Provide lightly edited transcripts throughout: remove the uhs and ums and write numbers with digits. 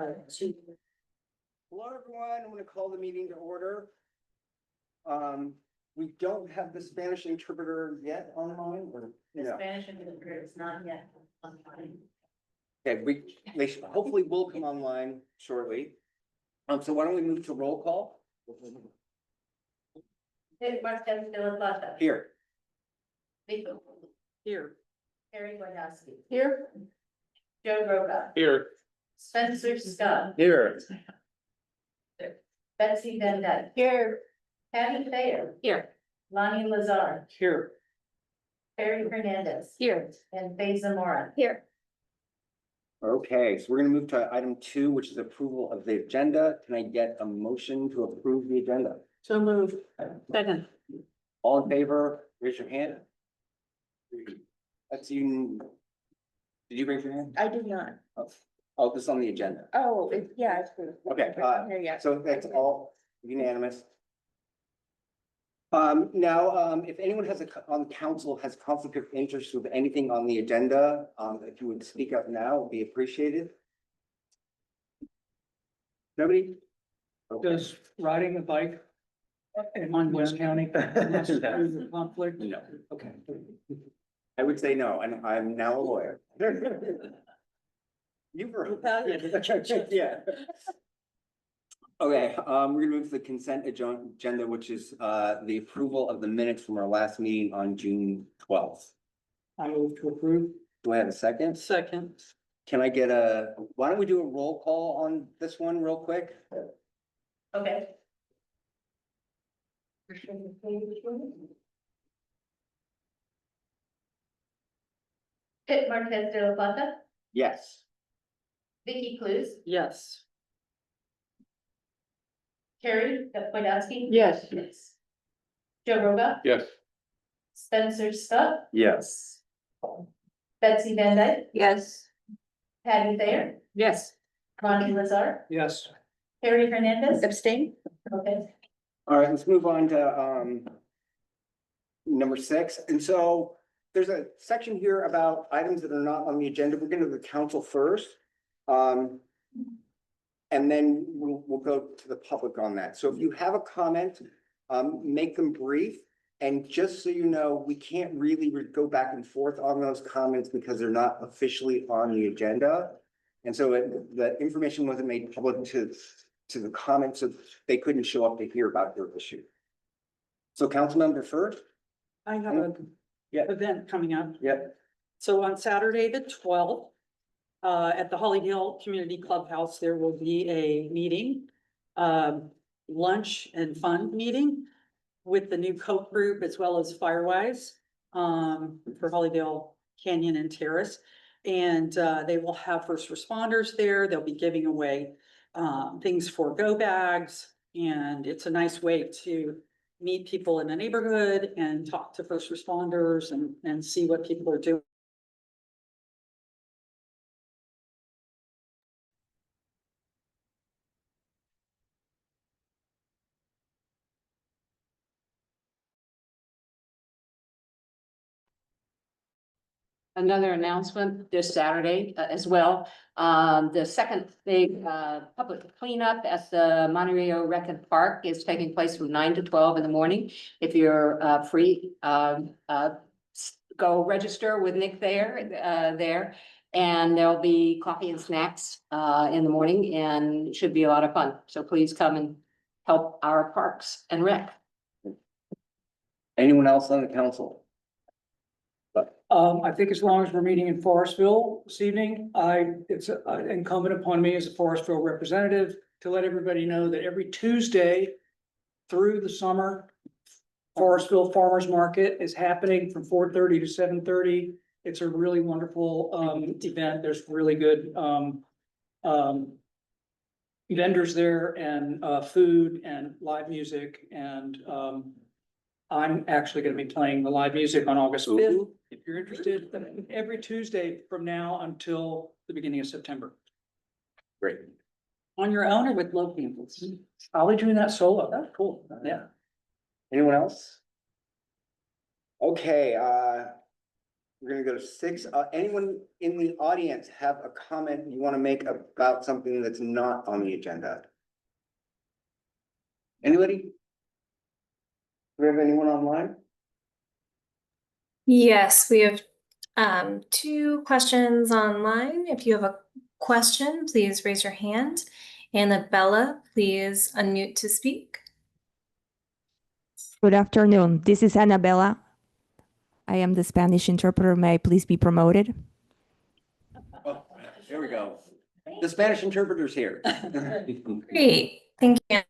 Hello, everyone. I'm going to call the meeting to order. We don't have the Spanish interpreter yet online, or The no? Spanish interpreter is not yet online. Okay, they hopefully will come online shortly. So why don't we move to roll call? Marquez de la Plata. Here. Vico. Here. Harry Wojciechowski. Here. Joe Roca. Here. Spencer Scott. Here. Betsy Van Dyke. Here. Patty Thayer. Here. Lonnie Lazar. Here. Perry Hernandez. Here. And Faye Zamora. Here. Okay, so we're going to move to item 2, which is approval of the agenda. Can I get a motion to approve the agenda? So moved. Second. All in favor, raise your hand. That's you. Did you raise your hand? I did not. Oh, this is on the agenda. Oh, yeah, it's good. Okay, Here, yeah. so that's all unanimous. Now, if anyone on council has conflict of interest with anything on the agenda, if you would speak up now, it'd be appreciated. Nobody? Okay. Does riding a bike in West County constitute a conflict? No, Okay. I would say no, and I'm now a lawyer. You were. Yeah. Okay, we're gonna move to the consent agenda, which is the approval of the minutes from our last meeting on June 12th. I move to approve. Do I have a second? Second. Can I get why don't we do a roll call on this one real quick? Okay. Pit Marquez de la Plata. Yes. Vicky Cruz. Yes. Harry Wojciechowski. Yes. Yes. Joe Roca. Yes. Spencer Scott. Yes. Betsy Van Dyke. Yes. Patty Thayer. Yes. Lonnie Lazar. Yes. Harry Hernandez. Abstain? Okay. All right, let's move on to number 6. And so there's a section here about items that are not on the agenda. We're going to the council first. And then we'll go to the public on that. So if you have a comment, make them brief. And just so you know, we can't really go back and forth on those comments because they're not officially on the agenda. And so the information wasn't made public to the comments, so they couldn't show up to hear about your issue. So council member first? I have a Yeah. event coming up. Yep. So on Saturday, the 12th, at the Holly Hill Community Clubhouse, there will be a meeting, lunch and fun meeting with the new Coke group as well as Firewise, for Hollydale Canyon and Terrace. And, they will have first responders there. They'll be giving away, things for go bags. And it's a nice way to meet people in the neighborhood and talk to first responders and see what people are doing. Another announcement this Saturday as well. The second big public cleanup at the Monterey Recon Park is taking place from 9 to 12 in the morning. If you're free, go register with Nick there. And there'll be coffee and snacks in the morning, and it should be a lot of fun. So please come and help our parks and rec. Anyone else on the council? I think as long as we're meeting in Forestville this evening, it's incumbent upon me as a Forestville representative to let everybody know that every Tuesday through the summer, Forestville Farmers Market is happening from 4:30 to 7:30. It's a really wonderful event. There's really good vendors there and food and live music, and I'm actually gonna be playing the live music on August 5th. Ooh. If you're interested, every Tuesday from now until the beginning of September. Great. On your own or with local people? I'll be doing that solo. That's cool. Yeah. Anyone else? Okay, We're gonna go to 6. Anyone in the audience have a comment you want to make about something that's not on the agenda? Anybody? Do we have anyone online? Yes, we have two questions online. If you have a question, please raise your hand. Annabella, please unmute to speak. Good afternoon. This is Annabella. I am the Spanish interpreter. May I please be promoted? Oh, there we go. The Spanish interpreter's here. Great, thank you.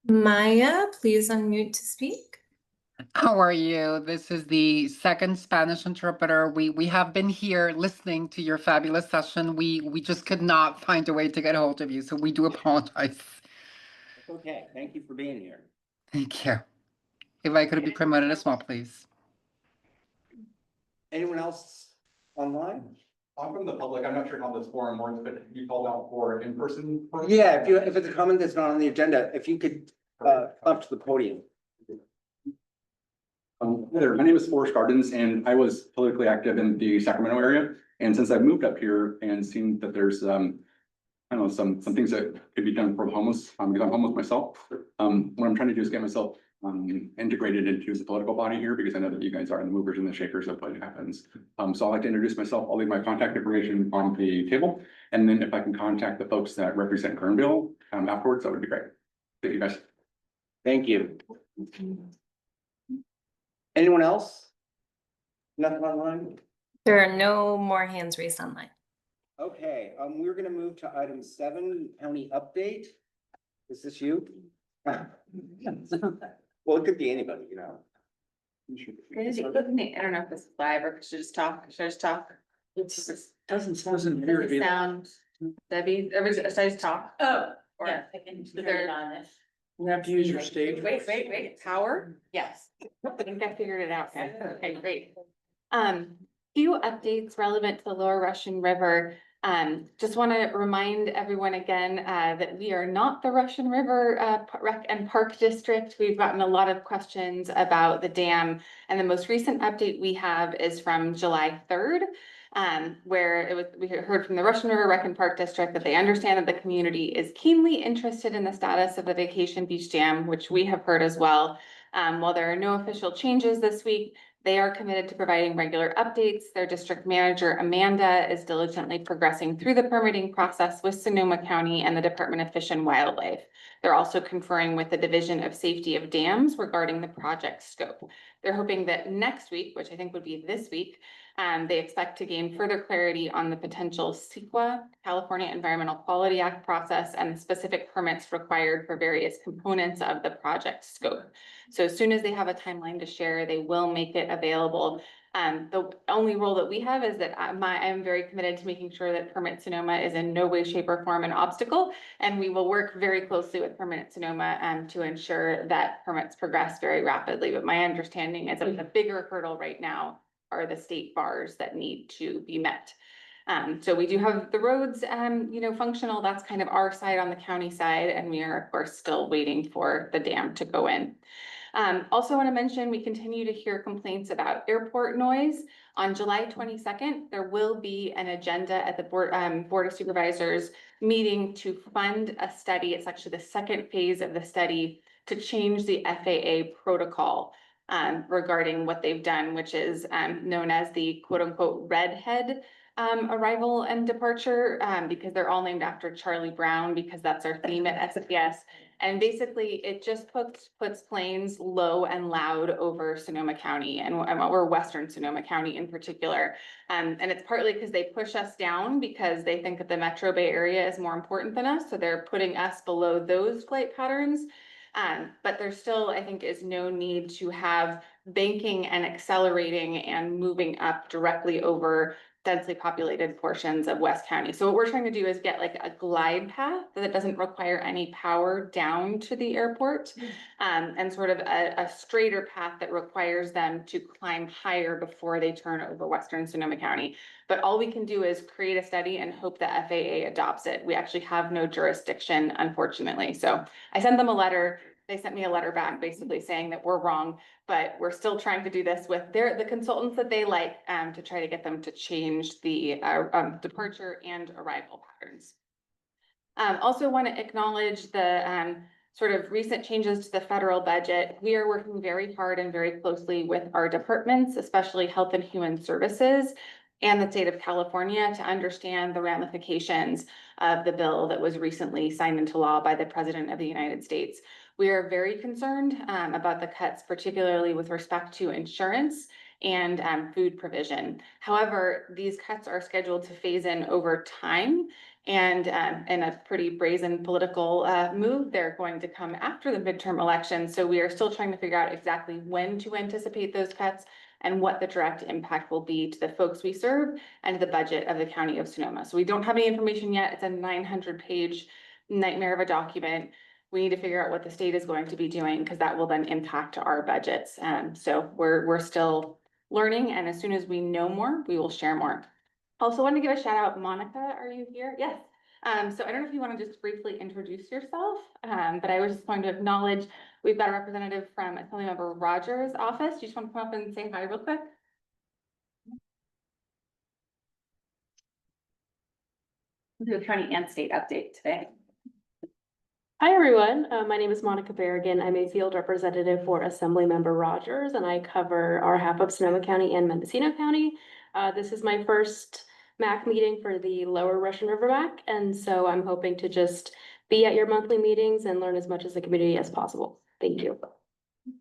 Maya, please unmute to speak. How are you? This is the second Spanish interpreter. We have been here listening to your fabulous session. We just could not find a way to get a hold of you, so we do apologize. Okay, thank you for being here. Thank you. If I could be promoted as well, please. Anyone else online? I'm from the public. I'm not sure how this forum works, but you called out for in-person. Yeah, if it's a comment that's not on the agenda, if you could up to the podium. Hi there. My name is Forrest Gardens, and I was politically active in the Sacramento area. And since I've moved up here and seen that there's I don't know, some things that could be done for homeless, because I'm homeless myself. What I'm trying to do is get myself integrated into the political body here, because I know that you guys are the movers and the shakers of what happens. So I'd like to introduce myself. I'll leave my contact information on the table. And then if I can contact the folks that represent Kernville afterwards, that would be great. Thank you, guys. Thank you. Anyone else? Nothing online? There are no more hands raised online. Okay, we're gonna move to item 7, county update. Is this you? Well, it could be anybody, you know. I don't know if this is live or should I just talk? Should I just talk? Doesn't appear to be. Sound, Debbie, should I just talk? Oh, Or- yeah, I can Is turn there- it on if. You have to use your stage. Wait, power? Yes. I think I figured it out. Okay, great. Few updates relevant to the Lower Russian River. Just want to remind everyone again, that we are not the Russian River, Rec and Park District. We've gotten a lot of questions about the dam, and the most recent update we have is from July 3rd. Where we heard from the Russian River Rec and Park District that they understand that the community is keenly interested in the status of the Vacation Beach Dam, which we have heard as well. While there are no official changes this week, they are committed to providing regular updates. Their district manager, Amanda, is diligently progressing through the permitting process with Sonoma County and the Department of Fish and Wildlife. They're also conferring with the Division of Safety of Dams regarding the project scope. They're hoping that next week, which I think would be this week, they expect to gain further clarity on the potential CEQA, California Environmental Quality Act process, and the specific permits required for various components of the project scope. So as soon as they have a timeline to share, they will make it available. The only role that we have is that I am very committed to making sure that Permit Sonoma is in no way, shape, or form an obstacle. And we will work very closely with Permit Sonoma to ensure that permits progress very rapidly. But my understanding is that the bigger hurdle right now are the state bars that need to be met. So we do have the roads, functional. That's kind of our side on the county side. And we are, of course, still waiting for the dam to go in. Also want to mention, we continue to hear complaints about airport noise. On July 22nd, there will be an agenda at the Board of Supervisors meeting to fund a study. It's actually the second phase of the study to change the FAA protocol regarding what they've done, which is known as the quote unquote redhead arrival and departure, because they're all named after Charlie Brown, because that's our theme at SPS. And basically it just puts planes low and loud over Sonoma County or Western Sonoma County in particular. And it's partly because they push us down because they think that the Metro Bay area is more important than us. So they're putting us below those flight patterns. But there still, I think, is no need to have banking and accelerating and moving up directly over densely populated portions of West County. So what we're trying to do is get like a glide path that doesn't require any power down to the airport, and sort of a straighter path that requires them to climb higher before they turn over Western Sonoma County. But all we can do is create a study and hope the FAA adopts it. We actually have no jurisdiction, unfortunately. So I sent them a letter. they sent me a letter back basically saying that we're wrong, but we're still trying to do this with the consultants that they like, to try to get them to change the, departure and arrival patterns. Also want to acknowledge the, sort of recent changes to the federal budget. We are working very hard and very closely with our departments, especially Health and Human Services and the state of California, to understand the ramifications of the bill that was recently signed into law by the President of the United States. We are very concerned about the cuts, particularly with respect to insurance and food provision. However, these cuts are scheduled to phase in over time, and in a pretty brazen political move, they're going to come after the midterm election. So we are still trying to figure out exactly when to anticipate those cuts and what the direct impact will be to the folks we serve and the budget of the county of Sonoma. So we don't have any information yet. It's a 900-page nightmare of a document. We need to figure out what the state is going to be doing, because that will then impact our budgets. So we're still learning, and as soon as we know more, we will share more. Also want to give a shout out. Monica, are you here? Yes. So I don't know if you want to just briefly introduce yourself, but I was just going to acknowledge we've got a representative from Assemblymember Rogers' office. You just want to come up and say hi real quick? We'll do a county and state update today. Hi, everyone. My name is Monica Berrigan. I'm a field representative for Assemblymember Rogers, and I cover our half of Sonoma County and Mendocino County. This is my first MAC meeting for the Lower Russian River MAC, and so I'm hoping to just be at your monthly meetings and learn as much as the community as possible. Thank you.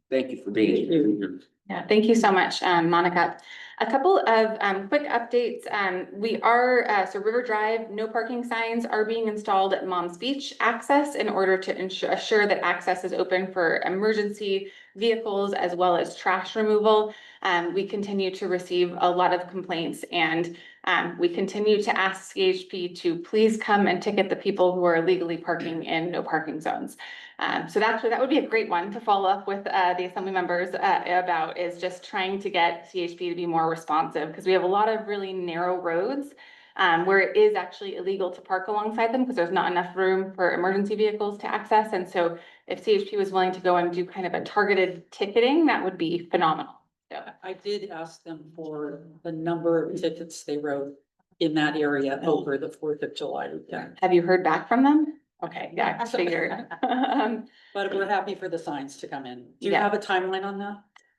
Thank you for being here. Yeah, thank you so much, Monica. A couple of quick updates. We are, so River Drive, no parking signs are being installed at Mom's Beach access in order to assure that access is open for emergency vehicles as well as trash removal. We continue to receive a lot of complaints, and we continue to ask CHP to please come and ticket the people who are illegally parking in no parking zones. So that would be a great one to follow up with the assembly members about, is just trying to get CHP to be more responsive, because we have a lot of really narrow roads where it is actually illegal to park alongside them because there's not enough room for emergency vehicles to access. And so if CHP was willing to go and do kind of a targeted ticketing, that would be phenomenal. So I did ask them for the number of tickets they wrote in that area over the 4th of July weekend. have you heard back from them? Okay, yeah, I figured. But we're happy for the signs to come in. Do you Yeah. have a timeline on that?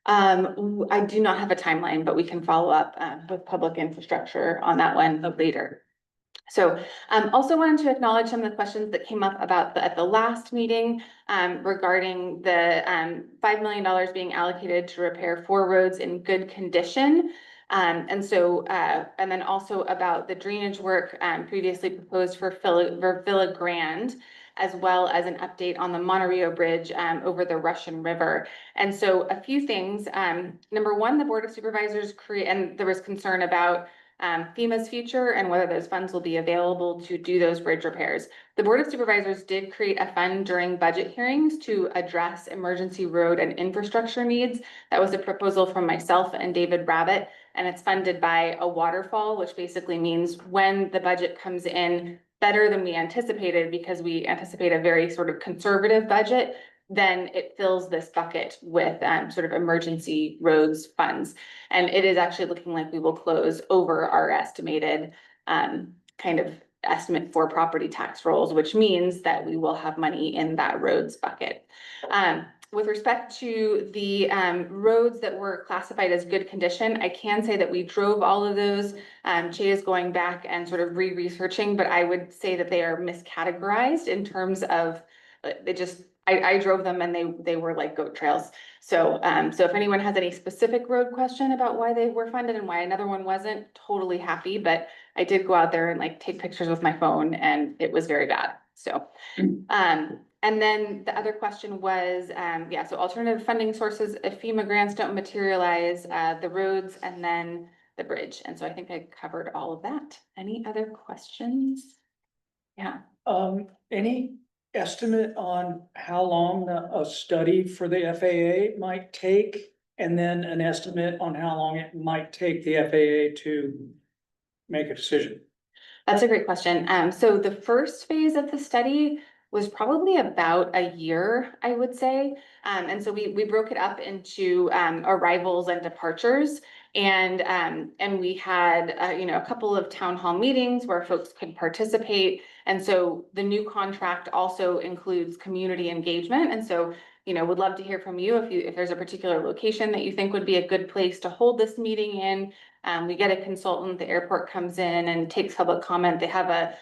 I do not have a timeline, but we can follow up with public infrastructure on that one later. So also wanted to acknowledge some of the questions that came up about at the last meeting regarding the $5 million being allocated to repair 4 roads in good condition. And then also about the drainage work previously proposed for Villa Grande, as well as an update on the Monterey Bridge over the Russian River. And so a few things. Number one, the Board of Supervisors and there was concern about FEMA's future and whether those funds will be available to do those bridge repairs. The Board of Supervisors did create a fund during budget hearings to address emergency road and infrastructure needs. That was a proposal from myself and David Rabbit, and it's funded by a waterfall, which basically means when the budget comes in better than we anticipated, because we anticipate a very sort of conservative budget, then it fills this bucket with sort of emergency roads funds. And it is actually looking like we will close over our estimated kind of estimate for property tax rolls, which means that we will have money in that roads bucket. With respect to the roads that were classified as good condition, I can say that we drove all of those. Che is going back and sort of re-researching, but I would say that they are miscategorized in terms of I drove them and they were like goat trails. So if anyone has any specific road question about why they were funded and why another one wasn't, totally happy, but I did go out there and like take pictures with my phone and it was very bad. So, and then the other question was, so alternative funding sources, if FEMA grants don't materialize, the roads and then the bridge. And so I think I covered all of that. Any other questions? Yeah. Any estimate on how long a study for the FAA might take? And then an estimate on how long it might take the FAA to make a decision? That's a great question. So the first phase of the study was probably about a year, I would say. And so we broke it up into arrivals and departures. And we had, a couple of town hall meetings where folks could participate. And so the new contract also includes community engagement. And so, would love to hear from you if there's a particular location that you think would be a good place to hold this meeting in. We get a consultant, the airport comes in and takes public comment. They have a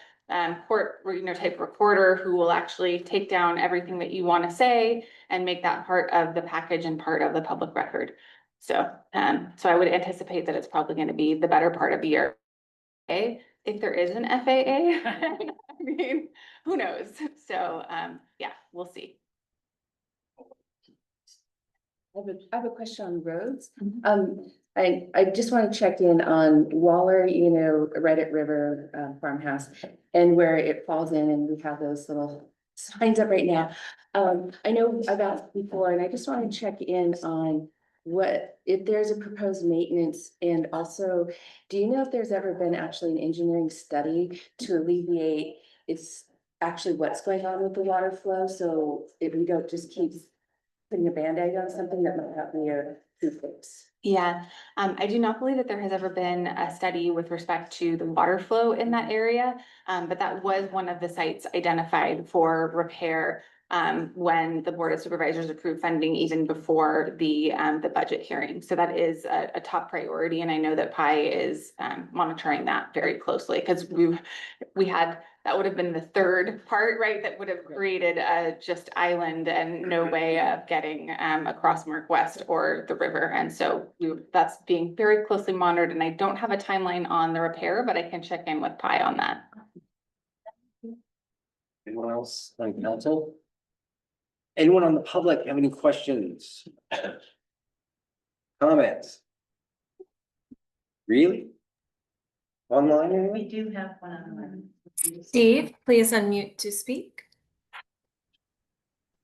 court, type recorder who will actually take down everything that you want to say and make that part of the package and part of the public record. So, so I would anticipate that it's probably going to be the better part of a year. Okay, if there is an FAA, I mean, who knows? So, yeah, we'll see. I have a question on roads. I just want to check in on Waller, Reddit River farmhouse and where it falls in, and we have those little signs up right now. I know I've asked before, and I just want to check in on if there's a proposed maintenance, and also, do you know if there's ever been actually an engineering study to alleviate actually what's going on with the water flow? So if we don't just keep putting a Band-Aid on something that might not be a true fix. Yeah, I do not believe that there has ever been a study with respect to the water flow in that area. But that was one of the sites identified for repair when the Board of Supervisors approved funding even before the budget hearing. So that is a top priority, and I know that PI is monitoring that very closely, because that would have been the third part, right? That would have created a just island and no way of getting across West or the river. And so that's being very closely monitored, and I don't have a timeline on the repair, but I can check in with PI on that. Anyone else on council? Anyone on the public have any questions? Comments? Really? Online? We Anyone? do have one online. Steve, please unmute to speak.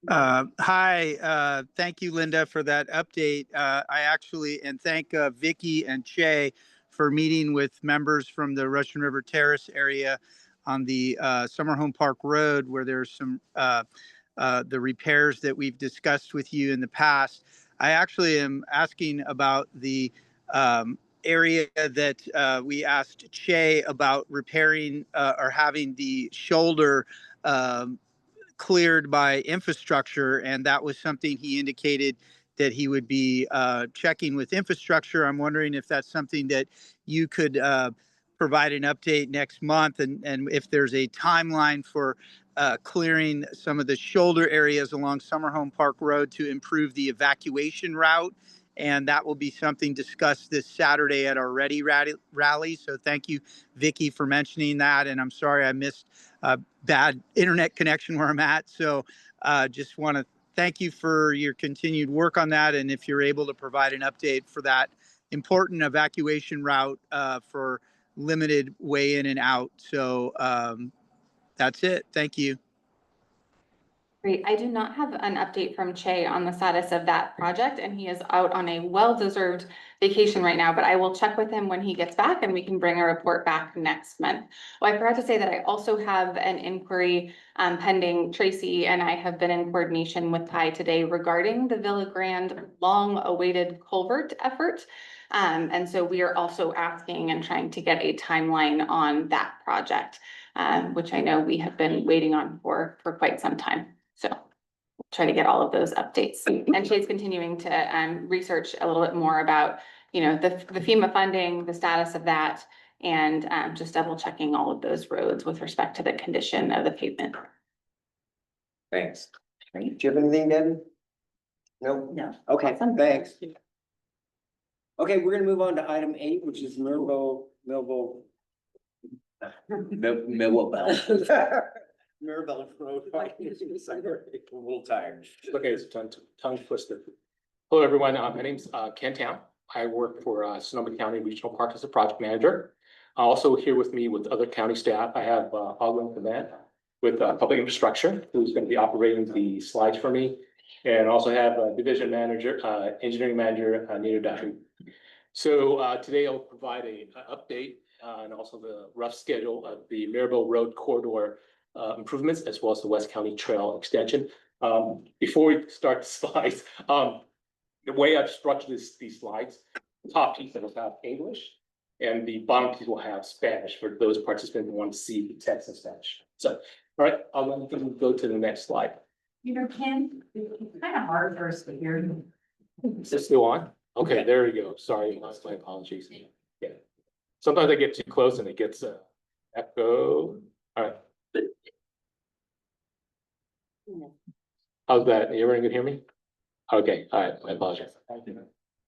Hi, thank you, Linda, for that update. And thank Vicky and Che for meeting with members from the Russian River Terrace area on the Summer Home Park Road, where there's some the repairs that we've discussed with you in the past. I actually am asking about the area that we asked Che about repairing or having the shoulder cleared by infrastructure, and that was something he indicated that he would be checking with infrastructure. I'm wondering if that's something that you could provide an update next month, and if there's a timeline for clearing some of the shoulder areas along Summer Home Park Road to improve the evacuation route. And that will be something discussed this Saturday at our Ready rally. So thank you, Vicky, for mentioning that. And I'm sorry I missed bad internet connection where I'm at. So just want to thank you for your continued work on that. And if you're able to provide an update for that important evacuation route for limited way in and out. So that's it. Thank you. Great. I do not have an update from Che on the status of that project, and he is out on a well-deserved vacation right now, but I will check with him when he gets back and we can bring a report back next month. Well, I forgot to say that I also have an inquiry pending. Tracy and I have been in coordination with PI today regarding the Villa Grande long-awaited culvert effort. And so we are also asking and trying to get a timeline on that project, which I know we have been waiting on for quite some time. So we'll try to get all of those updates. And Che's continuing to research a little bit more about, the FEMA funding, the status of that, and just double checking all of those roads with respect to the condition of the pavement. Thanks. Do you have anything, Debbie? No? No. Okay, Awesome. thanks. Okay, we're gonna move on to item 8, which is Mirabel. Mirabel Road. I'm a little tired. Okay, it's tongue twister. Hello, everyone. My name's Ken Town. I work for Sonoma County Regional Park as a project manager. Also here with me with other county staff, I have Ogden Command with public infrastructure, who's going to be operating the slides for me, and also have division manager, engineering manager, Nita Duffy. So today I'll provide an update and also the rough schedule of the Mirabel Road corridor improvements as well as the West County Trail extension. Before we start the slides, the way I've structured these slides, the top piece will have English and the bottom piece will have Spanish for those participants who want to see the text in Spanish. So, all right, I'll let you go to the next slide. You know, Ken, it's kind of hard for us to hear you. Is this still on? Okay, there we go. Sorry, my apologies. Yeah. Sometimes I get too close and it gets echo. All right. How's that? Everyone can hear me? Okay, all right, I apologize.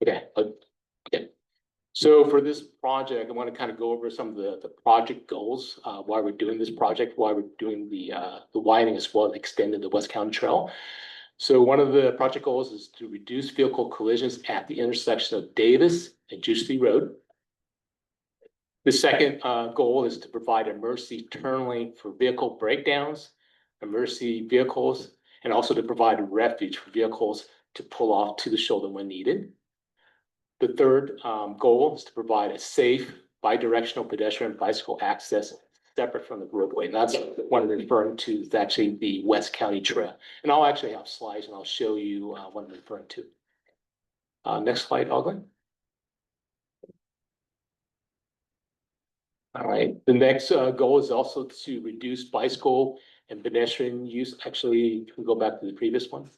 Okay, okay. So for this project, I want to kind of go over some of the project goals, why we're doing this project, why we're doing the widening as well as extending the West County Trail. So one of the project goals is to reduce vehicle collisions at the intersection of Davis and Juicy Road. The second goal is to provide emergency turn lane for vehicle breakdowns, emergency vehicles, and also to provide refuge for vehicles to pull off to the shoulder when needed. The third goal is to provide a safe bidirectional pedestrian bicycle access separate from the roadway. And that's what I'm referring to is actually the West County Trail. And I'll actually have slides and I'll show you what I'm referring to. Next slide, Ogden. All right, the next goal is also to reduce bicycle and pedestrian use. Actually, you can go back to the previous one.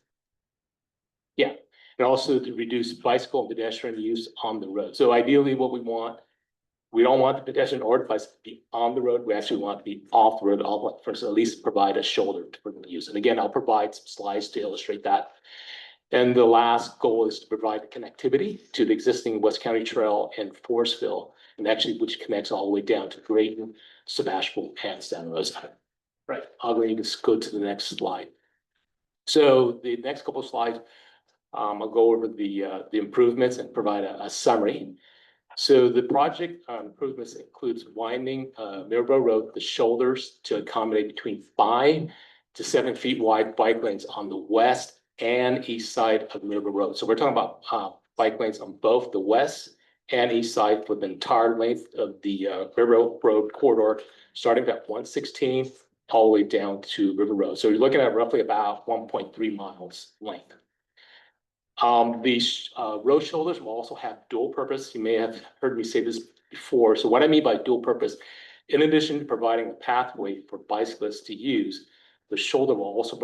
Yeah, and also to reduce bicycle and pedestrian use on the road. So ideally what we don't want the pedestrian or the bicycle to be on the road. We actually want to be off the road, first at least provide a shoulder for them to use. And again, I'll provide some slides to illustrate that. And the last goal is to provide connectivity to the existing West County Trail in Forestville, and actually which connects all the way down to Drayton, Sebastopol, and Santa Rosa. Right, I'll go to the next slide. So the next couple of slides, I'll go over the improvements and provide a summary. So the project improvements includes widening Mirabel Road, the shoulders to accommodate between 5 to 7 feet wide bike lanes on the west and east side of Mirabel Road. So we're talking about bike lanes on both the west and east side for the entire length of the River Road corridor, starting at 116 all the way down to River Road. So you're looking at roughly about 1.3 miles length. These road shoulders will also have dual purpose. You may have heard me say this before. So what I mean by dual purpose, in addition to providing a pathway for bicyclists to use, the shoulder will also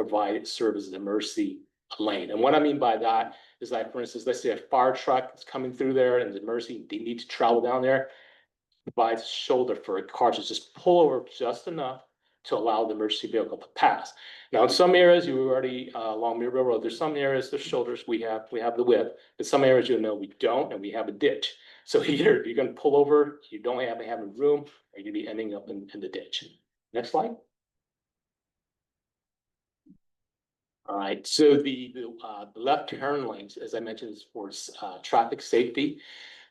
serve as an emergency lane. And what I mean by that is that, for instance, let's say a fire truck is coming through there and the emergency, they need to travel down there, provides a shoulder for a car to just pull over just enough to allow the emergency vehicle to pass. Now, in some areas, you already along Mirabel Road, there's some areas, there's shoulders, we have the width. In some areas, you know, we don't, and we have a ditch. So either you're gonna pull over, you don't have room, or you're gonna be ending up in the ditch. Next slide. All right, so the left turn lanes, as I mentioned, is for traffic safety.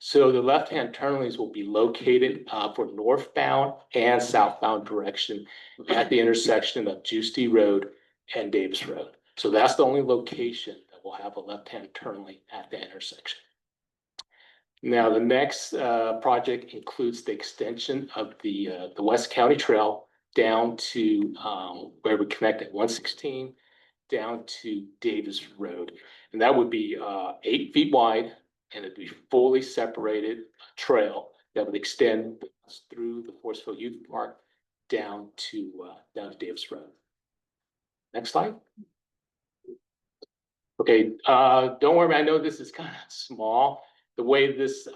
So the left-hand turn lanes will be located for northbound and southbound direction at the intersection of Juicy Road and Davis Road. So that's the only location that will have a left-hand turn lane at the intersection. Now, the next project includes the extension of the West County Trail down to where we connect at 116 down to Davis Road. And that would be 8 feet wide, and it'd be fully separated trail that would extend through the Forestville Youth Park down to Davis Road. Next slide. Okay, don't worry, I know this is kind of small. The way this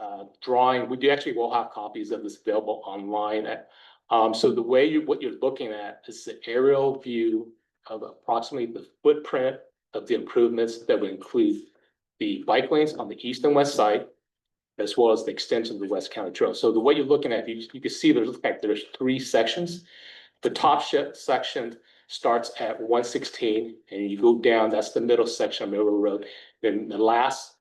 drawing, we will have copies of this available online. So the way what you're looking at is the aerial view of approximately the footprint of the improvements that would include the bike lanes on the east and west side, as well as the extension of the West County Trail. So the way you're looking at, you can see there's 3 sections. The top section starts at 116 and you go down, that's the middle section of Middle Road. Then the last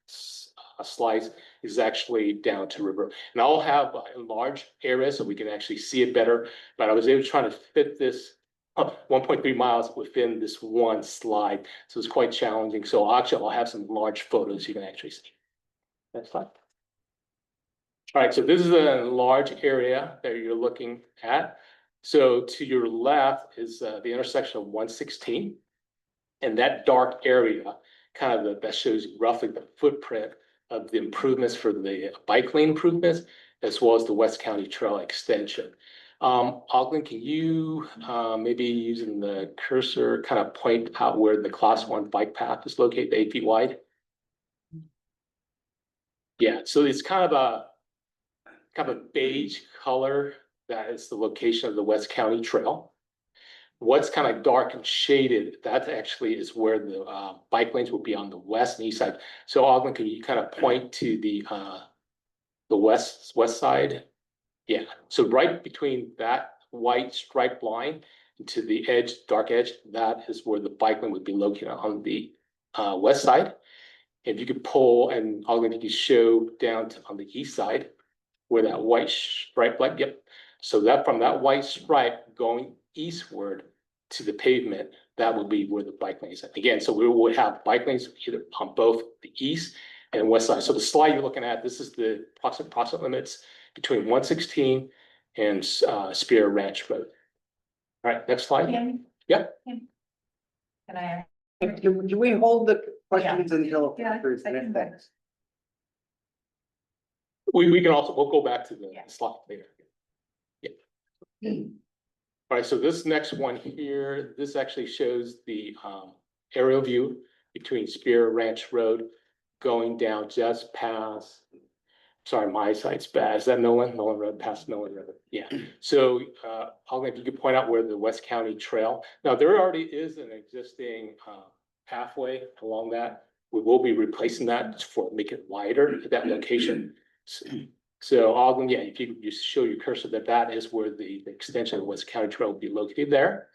slice is actually down to River. And I'll have a large area so we can actually see it better, but I was able to try to fit this 1.3 miles within this one slide. So it's quite challenging. So I'll have some large photos you can actually see. Next slide. All right, so this is a large area that you're looking at. So to your left is the intersection of 116. And that dark area, that shows roughly the footprint of the improvements for the bike lane improvements, as well as the West County Trail extension. Ogden, can you maybe using the cursor point out where the class 1 bike path is located, 8 feet wide? Yeah, so it's kind of a beige color. That is the location of the West County Trail. What's kind of dark and shaded, that actually is where the bike lanes will be on the west and east side. So Ogden, can you kind of point to the west side? Yeah, so right between that white striped line to the edge, dark edge, that is where the bike lane would be located on the west side. If you could pull, and Ogden, you could show down to on the east side where that white stripe, like, yep. So that from that white stripe going eastward to the pavement, that would be where the bike lane is. Again, so we would have bike lanes either on both the east and west side. So the slide you're looking at, this is the approximate limits between 116 and Spear Ranch Road. All right, next slide. Yeah. Can I? Can we hold the questions until? Yeah, there's I can- next? We can also, we'll go back to the slide later. Yeah. All right, so this next one here, this actually shows the aerial view between Spear Ranch Road going down just past, sorry, my eyesight's bad. Is that Nolan Road, past Nolan Road? Yeah. So if you could point out where the West County Trail. Now, there already is an existing pathway along that. We will be replacing that for make it wider at that location. So Ogden, yeah, if you show your cursor that is where the extension of the West County Trail will be located there.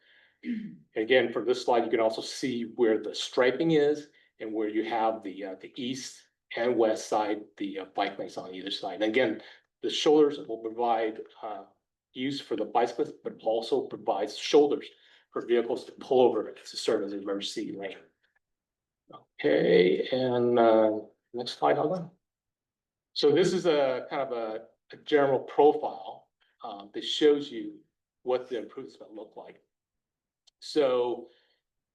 And again, for this slide, you can also see where the striping is and where you have the east and west side, the bike lanes on either side. And again, the shoulders will provide use for the bicyclists, but also provides shoulders for vehicles to pull over to serve as an emergency lane. Okay, and next slide, Ogden. So this is a kind of a general profile that shows you what the improvements will look like. So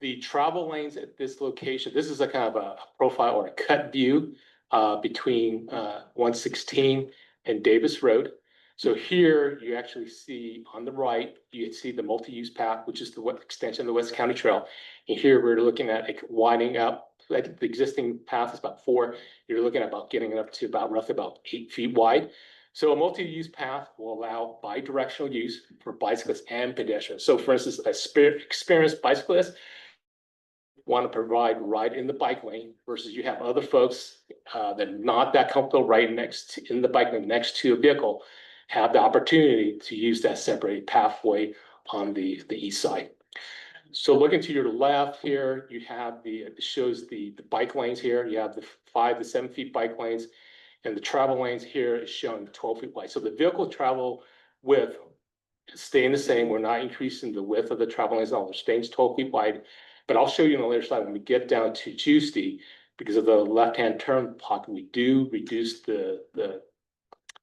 the travel lanes at this location, this is a kind of a profile or a cut view between 116 and Davis Road. So here you actually see on the right, you see the multi-use path, which is the extension of the West County Trail. And here we're looking at it winding up. Like the existing path is about 4. You're looking at about getting it up to roughly 8 feet wide. So a multi-use path will allow bi-directional use for bicyclists and pedestrians. So for instance, experienced bicyclists want to provide right in the bike lane versus you have other folks that are not that comfortable right in the bike lane next to a vehicle have the opportunity to use that separated pathway on the east side. So looking to your left here, you have it shows the bike lanes here. You have the 5 to 7 feet bike lanes, and the travel lanes here is showing 12 feet wide. So the vehicle travel width is staying the same. We're not increasing the width of the travel lanes. They're staying 12 feet wide. But I'll show you on the later slide when we get down to Juicy, because of the left-hand turn pocket, we do reduce the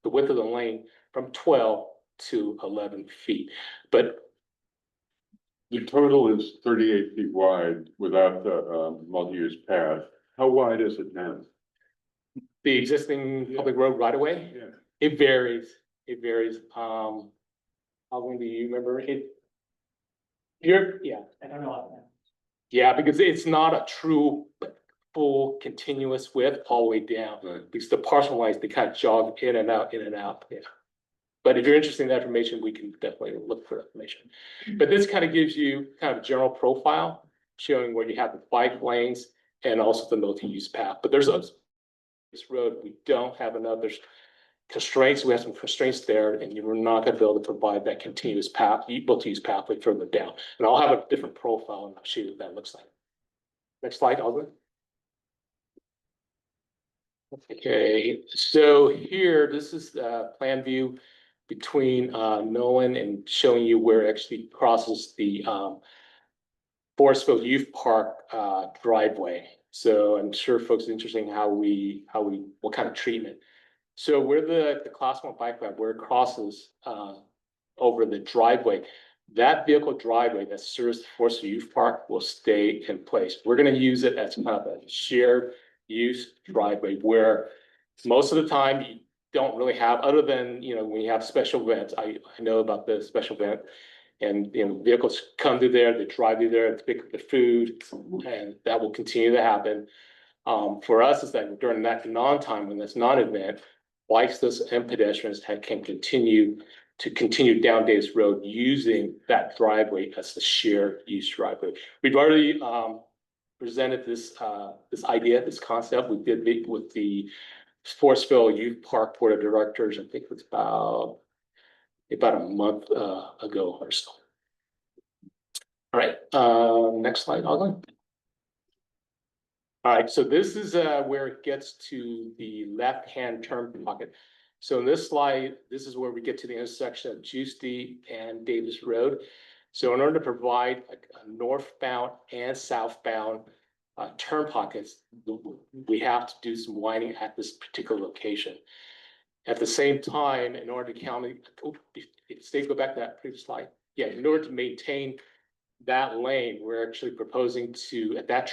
width of the lane from 12 to 11 feet. But the total is 38 feet wide without the multi-use path. How wide is it now? the existing public road right away, Yeah. it varies. It varies. How long do you remember it? Yeah. I don't know. Yeah, because it's not a true full continuous width all the way down. Right. Because the parcel lines, they kind of jog in and out, yeah. But if you're interested in that information, we can definitely look for information. But this kind of gives you kind of a general profile showing where you have the bike lanes and also the multi-use path. But there's this road, we don't have enough, there's constraints, we have some constraints there, and you're not gonna be able to provide that continuous path, multi-use pathway further down. And I'll have a different profile and I'll show you what that looks like. Next slide, Alvin. Okay, so here, this is the plan view between Nolan and showing you where it actually crosses the Forestville Youth Park driveway. So I'm sure folks are interested in what kind of treatment. So where the class 1 bike path, where it crosses over the driveway. That vehicle driveway that serves the Forest Youth Park will stay in place. We're gonna use it as kind of a shared use driveway where most of the time you don't really have, other than, you know, when you have special events. I know about the special event. And, you know, vehicles come through there, they drive through there to pick up the food, and that will continue to happen. For us, is that during that non-time, when that's non-event, bicyclists and pedestrians can continue down Davis Road using that driveway as the shared use driveway. We've already presented this idea, this concept. We did meet with the Forestville Youth Park Board of Directors. I think it was about a month ago or so. All right, next slide, Ogden. All right, so this is where it gets to the left-hand turn pocket. So in this slide, this is where we get to the intersection of Juicy and Davis Road. So in order to provide a northbound and southbound turn pockets, we have to do some winding at this particular location. At the same time, in order to go back to that previous slide. Yeah, in order to maintain that lane, we're actually proposing to, at that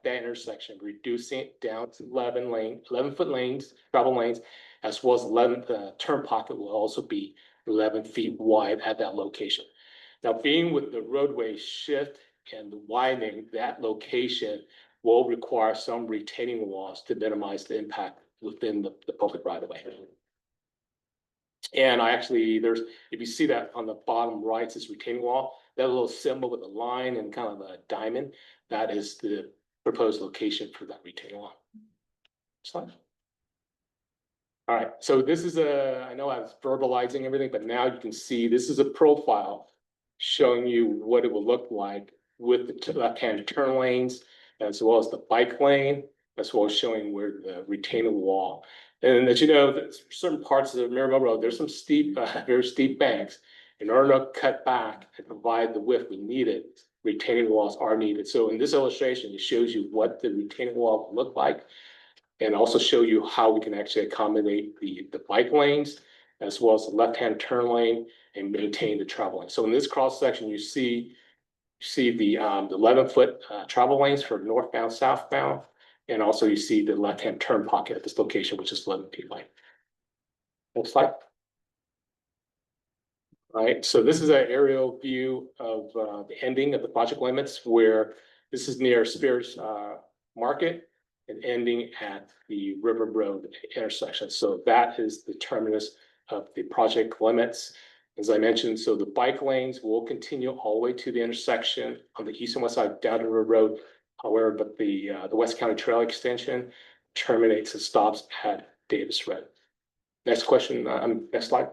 intersection, reducing it down to 11-foot lanes, travel lanes, as well as 11, the turn pocket will also be 11 feet wide at that location. Now, being with the roadway shift and the widening, that location will require some retaining walls to minimize the impact within the public right of way. And if you see that on the bottom right, this retaining wall, that little symbol with a line and kind of a diamond, that is the proposed location for that retaining wall. Slide. All right, so this is I know I was verbalizing everything, but now you can see this is a profile showing you what it will look like with the left-hand turn lanes, as well as the bike lane, as well as showing where the retaining wall. And as you know, that certain parts of the Miramar Road, there's some steep, very steep banks. In order to cut back and provide the width we needed, retaining walls are needed. So in this illustration, it shows you what the retaining wall will look like, and also show you how we can actually accommodate the bike lanes, as well as the left-hand turn lane, and maintain the travel lane. So in this cross section, you see the 11-foot travel lanes for northbound, southbound. And also you see the left-hand turn pocket at this location, which is 11 feet wide. Next slide. All right, so this is an aerial view of the ending of the project limits, where this is near Spears Market and ending at the River Road intersection. So that is the terminus of the project limits. As I mentioned, so the bike lanes will continue all the way to the intersection on the east and west side down to River Road. However, but the West County Trail extension terminates and stops at Davis Road. Next question, next slide.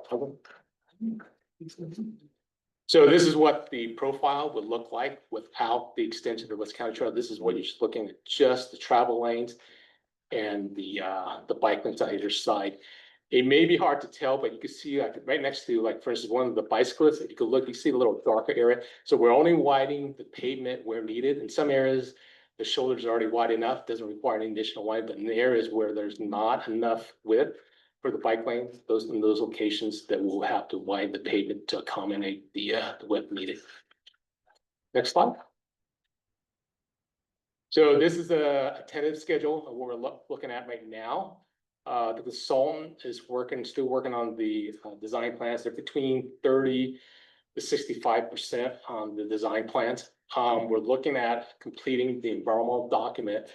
So this is what the profile would look like without the extension of the West County Trail. This is what you're just looking at, just the travel lanes and the bike lanes on either side. It may be hard to tell, but you can see right next to, like, for instance, one of the bicyclists, if you could look, you see a little darker area. So we're only widening the pavement where needed. In some areas, the shoulders are already wide enough, doesn't require any additional wide, but in the areas where there's not enough width for the bike lanes, in those locations, that we'll have to widen the pavement to accommodate the width needed. Next slide. So this is a tentative schedule of what we're looking at right now. The consultant is still working on the design plans. They're between 30 to 65% on the design plans. We're looking at completing the environmental document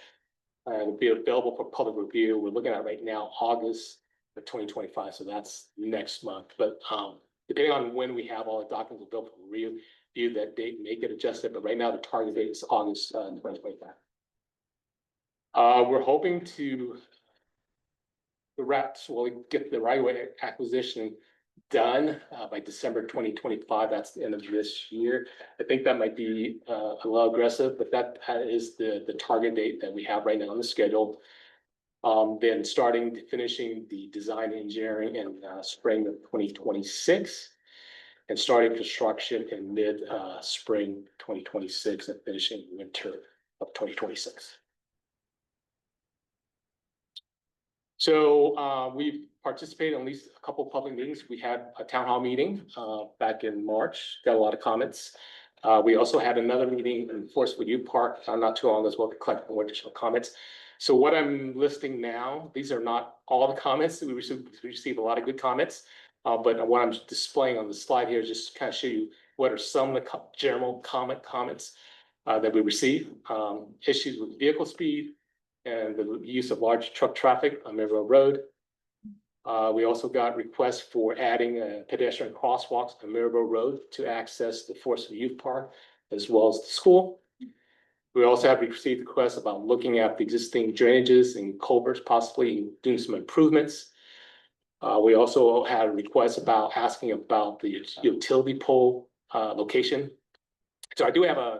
and will be available for public review. We're looking at right now, August of 2025. So that's next month. But depending on when we have all the documents available for review, that date may get adjusted. But right now, the target date is August 2025. We're hoping to get the right way acquisition done by December 2025. That's the end of this year. I think that might be a little aggressive, but that is the target date that we have right now on the schedule. Then finishing the design engineering in spring of 2026, and starting construction in mid spring 2026, and finishing winter of 2026. So we've participated in at least a couple of public meetings. We had a town hall meeting back in March, got a lot of comments. We also had another meeting in Forest View Park not too long as well to collect more additional comments. So what I'm listing now, these are not all the comments. We received a lot of good comments. But what I'm displaying on the slide here is just to kind of show you what are some of the general comments that we receive. Issues with vehicle speed and the use of large truck traffic on Millville Road. We also got requests for adding pedestrian crosswalks on Millville Road to access the Forest Youth Park as well as the school. We also have received requests about looking at the existing drainages and culverts, possibly doing some improvements. We also had requests about asking about the utility pole location. So I do have a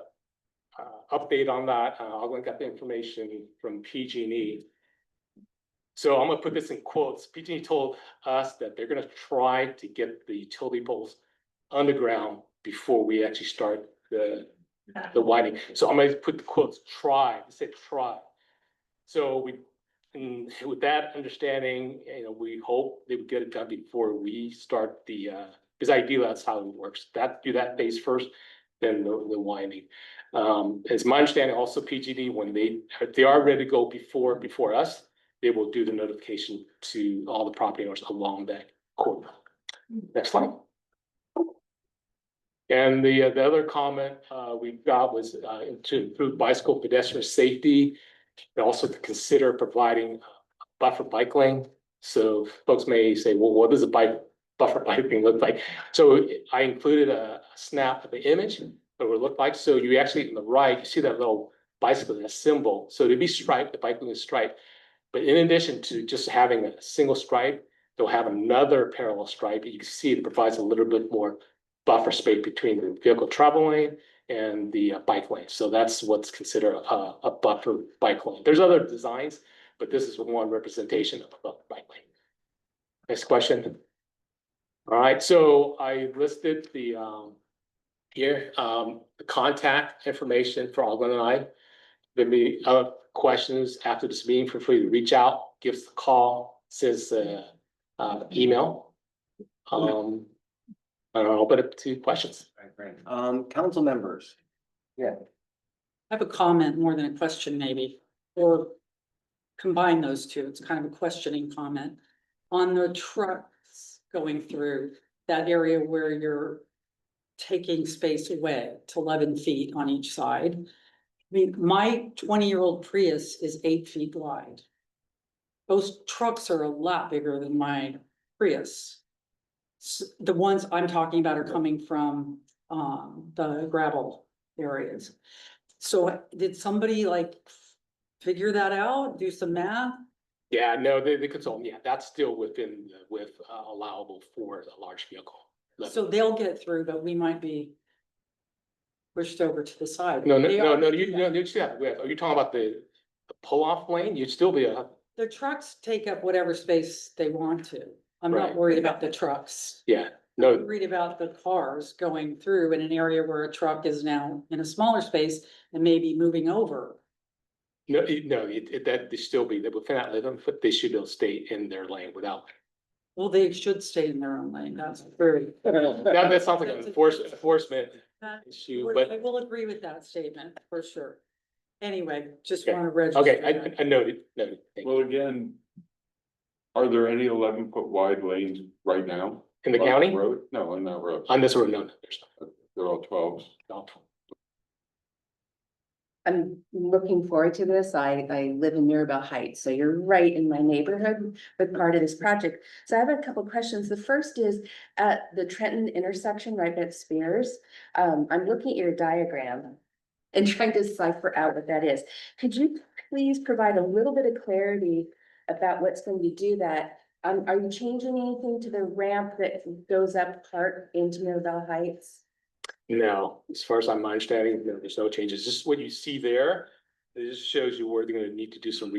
update on that. I'll link up the information from PG&E. So I'm gonna put this in quotes. PG&E told us that they're gonna try to get the utility poles underground before we actually start the widening. So I'm gonna put the quotes, try, I said try. So with that understanding, we hope they would get it done before we start the, because ideally that's how it works. Do that phase first, then the winding. It's my understanding also PGD, when they are ready to go before us, they will do the notification to all the property owners along that corridor. Next slide. And the other comment we got was to improve bicycle pedestrian safety, and also to consider providing buffer bike lane. So folks may say, well, what does a buffer bike lane look like? So I included a snap of the image of what it looked like. So you actually, on the right, you see that little bicycle, that symbol. So to be striped, the bike lane is striped. But in addition to just having a single stripe, they'll have another parallel stripe. You can see it provides a little bit more buffer space between the vehicle travel lane and the bike lane. So that's what's considered a buffer bike lane. There's other designs, but this is one representation of a buffer bike lane. Next question. All right, so I listed the contact information for Alvin and I. There may be other questions after this meeting. Feel free to reach out, give us a call, send us email. I'll open it to questions. Right. Council members. Yeah. I have a comment more than a question maybe, or combine those two. It's kind of a questioning comment. On the trucks going through that area where you're taking space away to 11 feet on each side. I mean, my 20-year-old Prius is 8 feet wide. Those trucks are a lot bigger than my Prius. The ones I'm talking about are coming from the gravel areas. So did somebody like figure that out, do some math? Yeah, no, the consultant, yeah, that's still with allowable for a large vehicle. So they'll get through, but we might be pushed over to the side. No, you still have, are you talking about the pull-off lane? You'd still be The trucks take up whatever space they want to. I'm not Right. worried about the trucks. yeah, I'm no, worried about the cars going through in an area where a truck is now in a smaller space and maybe moving over. that they still be, they within that 11 foot, they should be able to stay in their lane without. Well, they should stay in their own lane. That's very. That sounds like an enforcement issue, I but, will agree with that statement for sure. Anyway, just Okay. want to register. okay, that. I noted. Thank you. Well, again, are there any 11-foot wide lanes right now? In the on county? Road? No, on that road. On this road, no, there's They're all 12s. not. I'm looking forward to this. I live in Mirabel Heights, so you're right in my neighborhood with part of this project. So I have a couple questions. The first is at the Trenton intersection right at Spears. I'm looking at your diagram and trying to decipher out what that is. Could you please provide a little bit of clarity about what's going to do that? Are you changing anything to the ramp that goes up part into Mirabel Heights? No, as far as I'm understanding, no, there's no changes. Just what you see there, it just shows you where they're gonna need to do some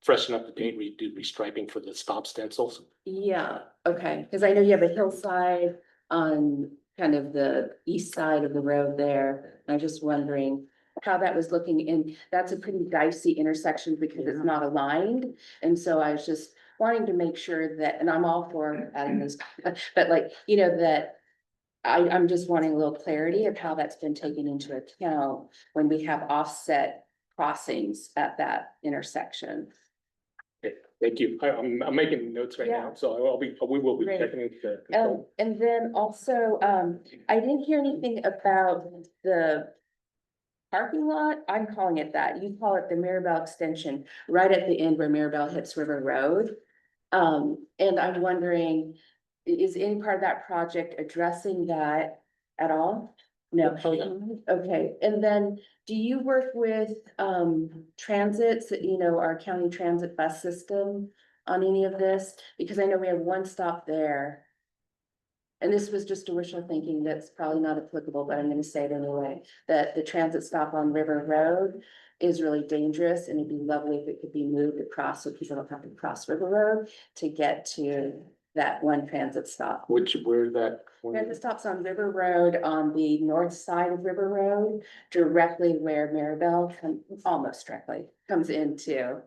freshen up the paint, do restriping for the stop stencils. Yeah, okay, because I know you have a hillside on kind of the east side of the road there. I'm just wondering, how that was looking, and that's a pretty dicey intersection because it's not aligned. And so I was just wanting to make sure that, and I'm all for adding this, but like, you know, that I'm just wanting a little clarity of how that's been taken into account when we have offset crossings at that intersection. Okay, thank you. I'm making notes right now, so we will be Great. checking into. control. And then also, I didn't hear anything about the parking lot. I'm calling it that. You call it the Mirabelle extension, right at the end where Mirabelle hits River Road. And I'm wondering, is any part of that project addressing that at all? No. Okay, and then do you work with transits, you know, our county transit bus system on any of this? Because I know we have one stop there. And this was just wishful thinking, that's probably not applicable, but I'm gonna say it anyway, that the transit stop on River Road is really dangerous, and it'd be lovely if it could be moved across so people don't have to cross River Road to get to that one transit stop. Where's that? Transit stops on River Road on the north side of River Road, directly where Mirabelle almost directly comes into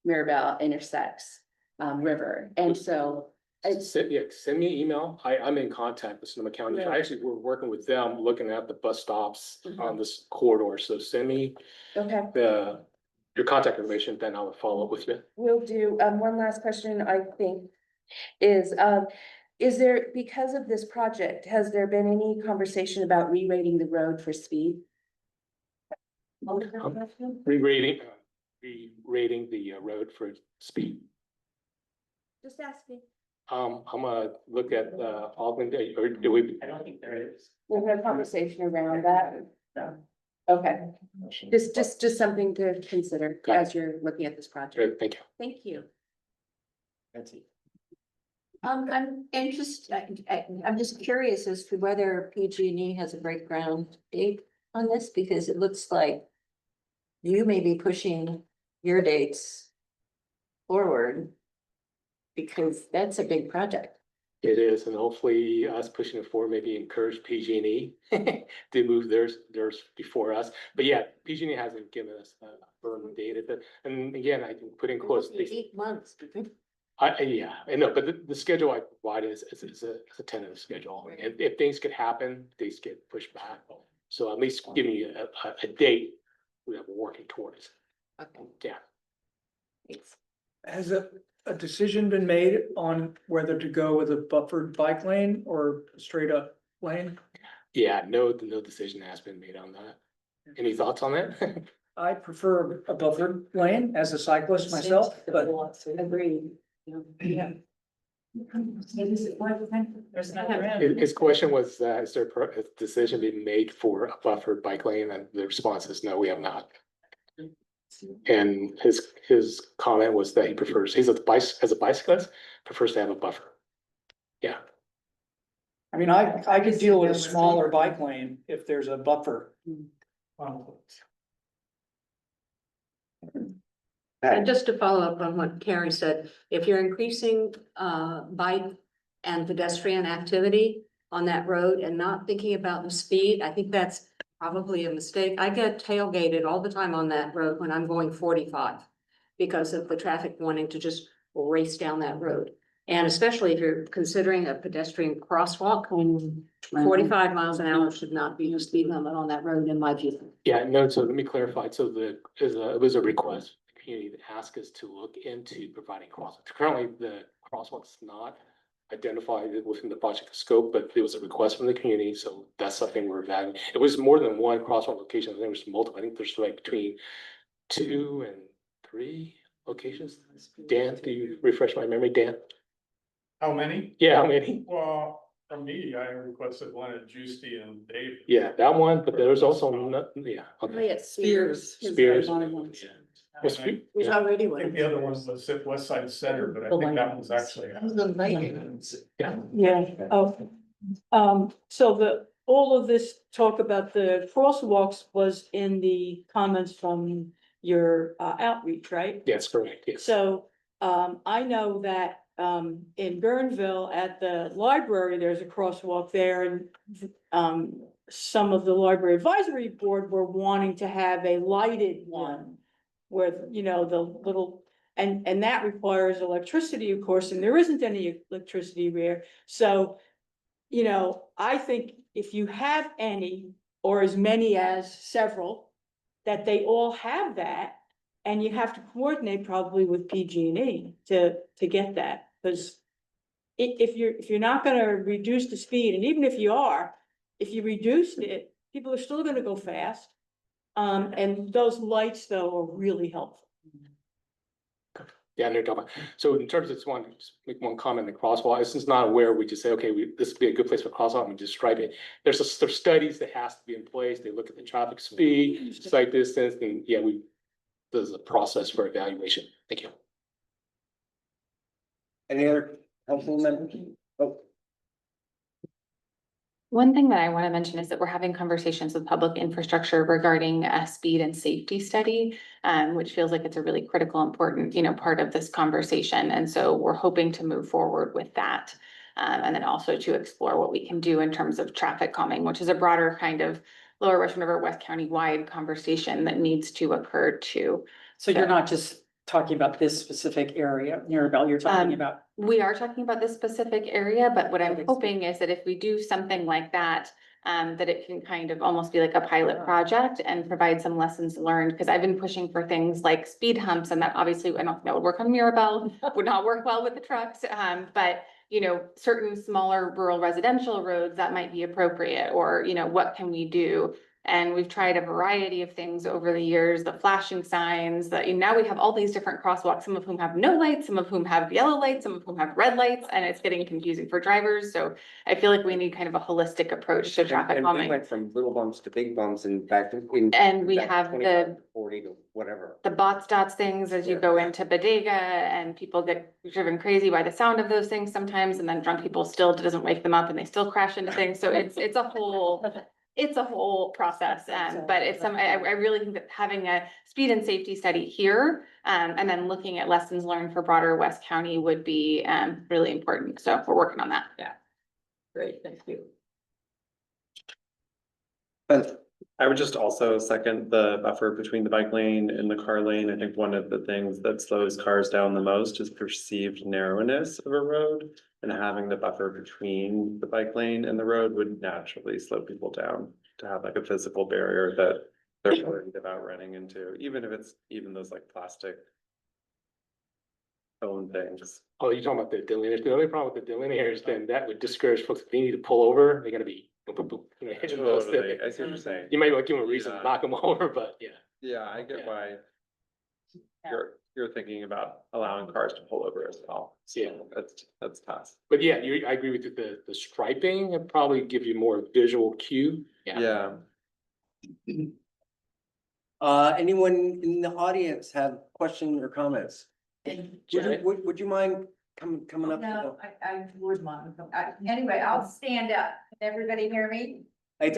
Mirabelle intersects River, and so. Send me an email. I'm in contact with Sonoma County. I actually, we're working with them, looking at the bus stops on this corridor. So send me Okay. your contact information, then I will follow up with you. Will do. One last question, I think, is there, because of this project, has there been any conversation about re-rating the road for speed? Re-rating the road for speed. Just asking. I'm gonna look at Augment, or do we? I don't think there is. We've had a conversation around that. Okay, just something to consider as you're looking at this project. Thank you. Thank you. I'm interested, I'm just curious as to whether PG&E has a breakground date on this, because it looks like you may be pushing your dates forward, because that's a big project. It is, and hopefully us pushing it forward, maybe encourage PG&E to move theirs before us. But yeah, PG&E hasn't given us a firm date, and again, I can put in quotes. 8 months. Yeah, I know, but the schedule I provided is a tentative schedule. And if things could happen, things get pushed back. So at least giving you a date that we're working towards. Okay. Yeah. Thanks. Has a decision been made on whether to go with a buffered bike lane or straight up lane? Yeah, no decision has been made on that. Any thoughts on that? I prefer a buffered lane as a cyclist myself, but. Agreed. Yeah. His question was, has there a decision been made for a buffered bike lane? And the response is no, we have not. And his comment was that he prefers, as a bicyclist, prefers to have a buffer. Yeah. I mean, I could deal with a smaller bike lane if there's a buffer. And just to follow up on what Carrie said, if you're increasing bike and pedestrian activity on that road and not thinking about the speed, I think that's probably a mistake. I get tailgated all the time on that road when I'm going 45 because of the traffic wanting to just race down that road. And especially if you're considering a pedestrian crosswalk, 45 miles an hour should not be the speed limit on that road in my view. Yeah, no, so let me clarify. So it was a request from the community to ask us to look into providing crosswalks. Currently, the crosswalk's not identified within the project scope, but there was a request from the community, so that's something we're evaluating. It was more than one crosswalk location. I think there's multiple. I think there's like between 2 and 3 locations. Dan, do you refresh my memory, Dan? How many? Yeah, how many? Well, from me, I requested one at Juicy and Dave. Yeah, that one, but there's also, yeah. Okay. Spears. Spears. There's already I one. think the other one was at West Side Center, but I think that was actually. Yeah. So all of this talk about the crosswalks was in the comments from your outreach, right? That's correct, yes. So I know that in Guerneville at the library, there's a crosswalk there, and some of the library advisory board were wanting to have a lighted one with, you know, the little, and that requires electricity, of course, and there isn't any electricity there. So, you know, I think if you have any, or as many as several, that they all have that, and you have to coordinate probably with PG&E to get that, because if you're not gonna reduce the speed, and even if you are, if you reduced it, people are still gonna go fast. And those lights though are really helpful. Yeah, no, talking about. So in terms of just want to make one comment, the crosswalk, this is not aware, we just say, okay, this would be a good place for crosswalk, and just stripe it. There's studies that has to be in place, they look at the traffic speed, sight distance, and yeah, there's a process for evaluation. Thank you. Any other council members? Oh, One thing that I want to mention is that we're having conversations with public infrastructure regarding a speed and safety study, which feels like it's a really critical, important, you know, part of this conversation. And so we're hoping to move forward with that. And then also to explore what we can do in terms of traffic calming, which is a broader kind of Lower Russian River, West County wide conversation that needs to occur too. So you're not just talking about this specific area, Mirabelle, you're talking about. We are talking about this specific area, but what I'm hoping is that if we do something like that, that it can kind of almost be like a pilot project and provide some lessons learned, because I've been pushing for things like speed humps, and that obviously, I don't think that would work on Mirabelle, would not work well with the trucks, but you know, certain smaller rural residential roads that might be appropriate, or, you know, what can we do? And we've tried a variety of things over the years, the flashing signs, that now we have all these different crosswalks, some of whom have no lights, some of whom have yellow lights, some of whom have red lights, and it's getting confusing for drivers. So I feel like we need kind of a holistic approach to traffic and we calming. went from little bumps to big bumps and back to. in- And we back to have 25 the 40 to whatever. the bots dots things as you go into bodega, and people get driven crazy by the sound of those things sometimes, and then drunk people still doesn't wake them up and they still crash into things. So it's a whole process. But it's I really think that having a speed and safety study here, and then looking at lessons learned for broader West County would be really important. So we're working on that. Yeah. Great, thank you. I would just also second the buffer between the bike lane and the car lane. I think one of the things that slows cars down the most is perceived narrowness of a road. And having the buffer between the bike lane and the road would naturally slow people down to have like a physical barrier that they're worried about running into, even if it's even those like plastic own things. Oh, you're talking about the delineators. The only problem with the delineators, then that would discourage folks. If they need to pull over, they're gonna be, boom, boom, boom, you know, hitting those. Totally, I see what you're saying. You might want to give them a reason to Yeah. knock them over, but yeah. Yeah, I get why you're thinking about allowing cars to pull over as well. So Yeah. that's tough. But yeah, I agree with you. The striping would probably give you more visual cue. Yeah. Anyone in the audience have questions or comments? Would you mind coming up? No, I would mind. Anyway, I'll stand up. Can everybody hear me? It's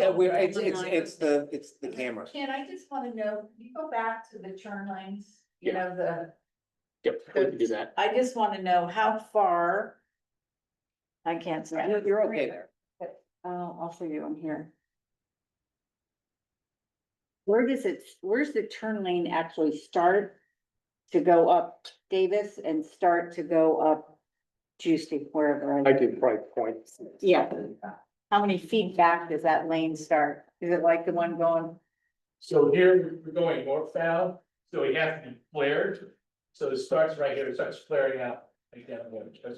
the camera. Ken, I just want to know, can you go back to the turn lanes, you Yeah. know, Yep, we can do that. I just want to know how far. I can't say. You're okay there. I'll show you on here. Where's the turn lane actually start to go up Davis and start to go up Juicy, wherever? I did probably point. Yeah. How many feet back does that lane start? Is it like the one going? So here we're going northbound, so we have to be flared. So it starts right here, it starts flaring out. Like down there.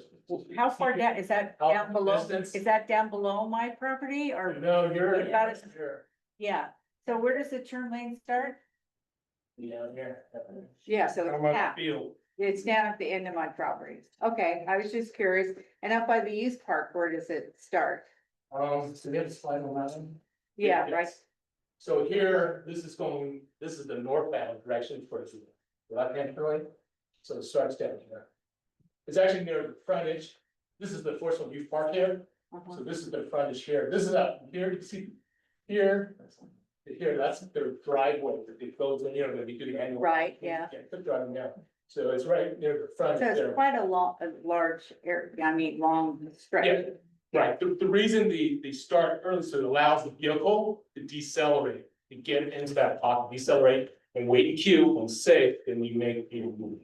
How far down, is that How down below, distance? is that down below my property or? No, you're. What about it? Here. Yeah, so where does the turn lane start? Down here. Yeah, so I'm it's on the half. field. It's down at the end of my property. Okay, I was just curious. And up by the youth park, where does it start? So we have a slide on that one. Yeah, Yes. right. So here, this is the northbound direction for the left-hand turn lane. So it starts down here. It's actually near the frontage. This is the Forest Youth Park here. So this is the frontage here. This is up here, you see here. Here, that's their driveway that it goes in, you know, that we do the annual. Right, yeah. Keep driving down. So it's right near the front So it's there. quite a large area, I mean, long stretch. Yeah. Right, the reason they start early, so it allows the vehicle to decelerate, to get into that pocket, decelerate and wait in queue, when safe, then you make your move.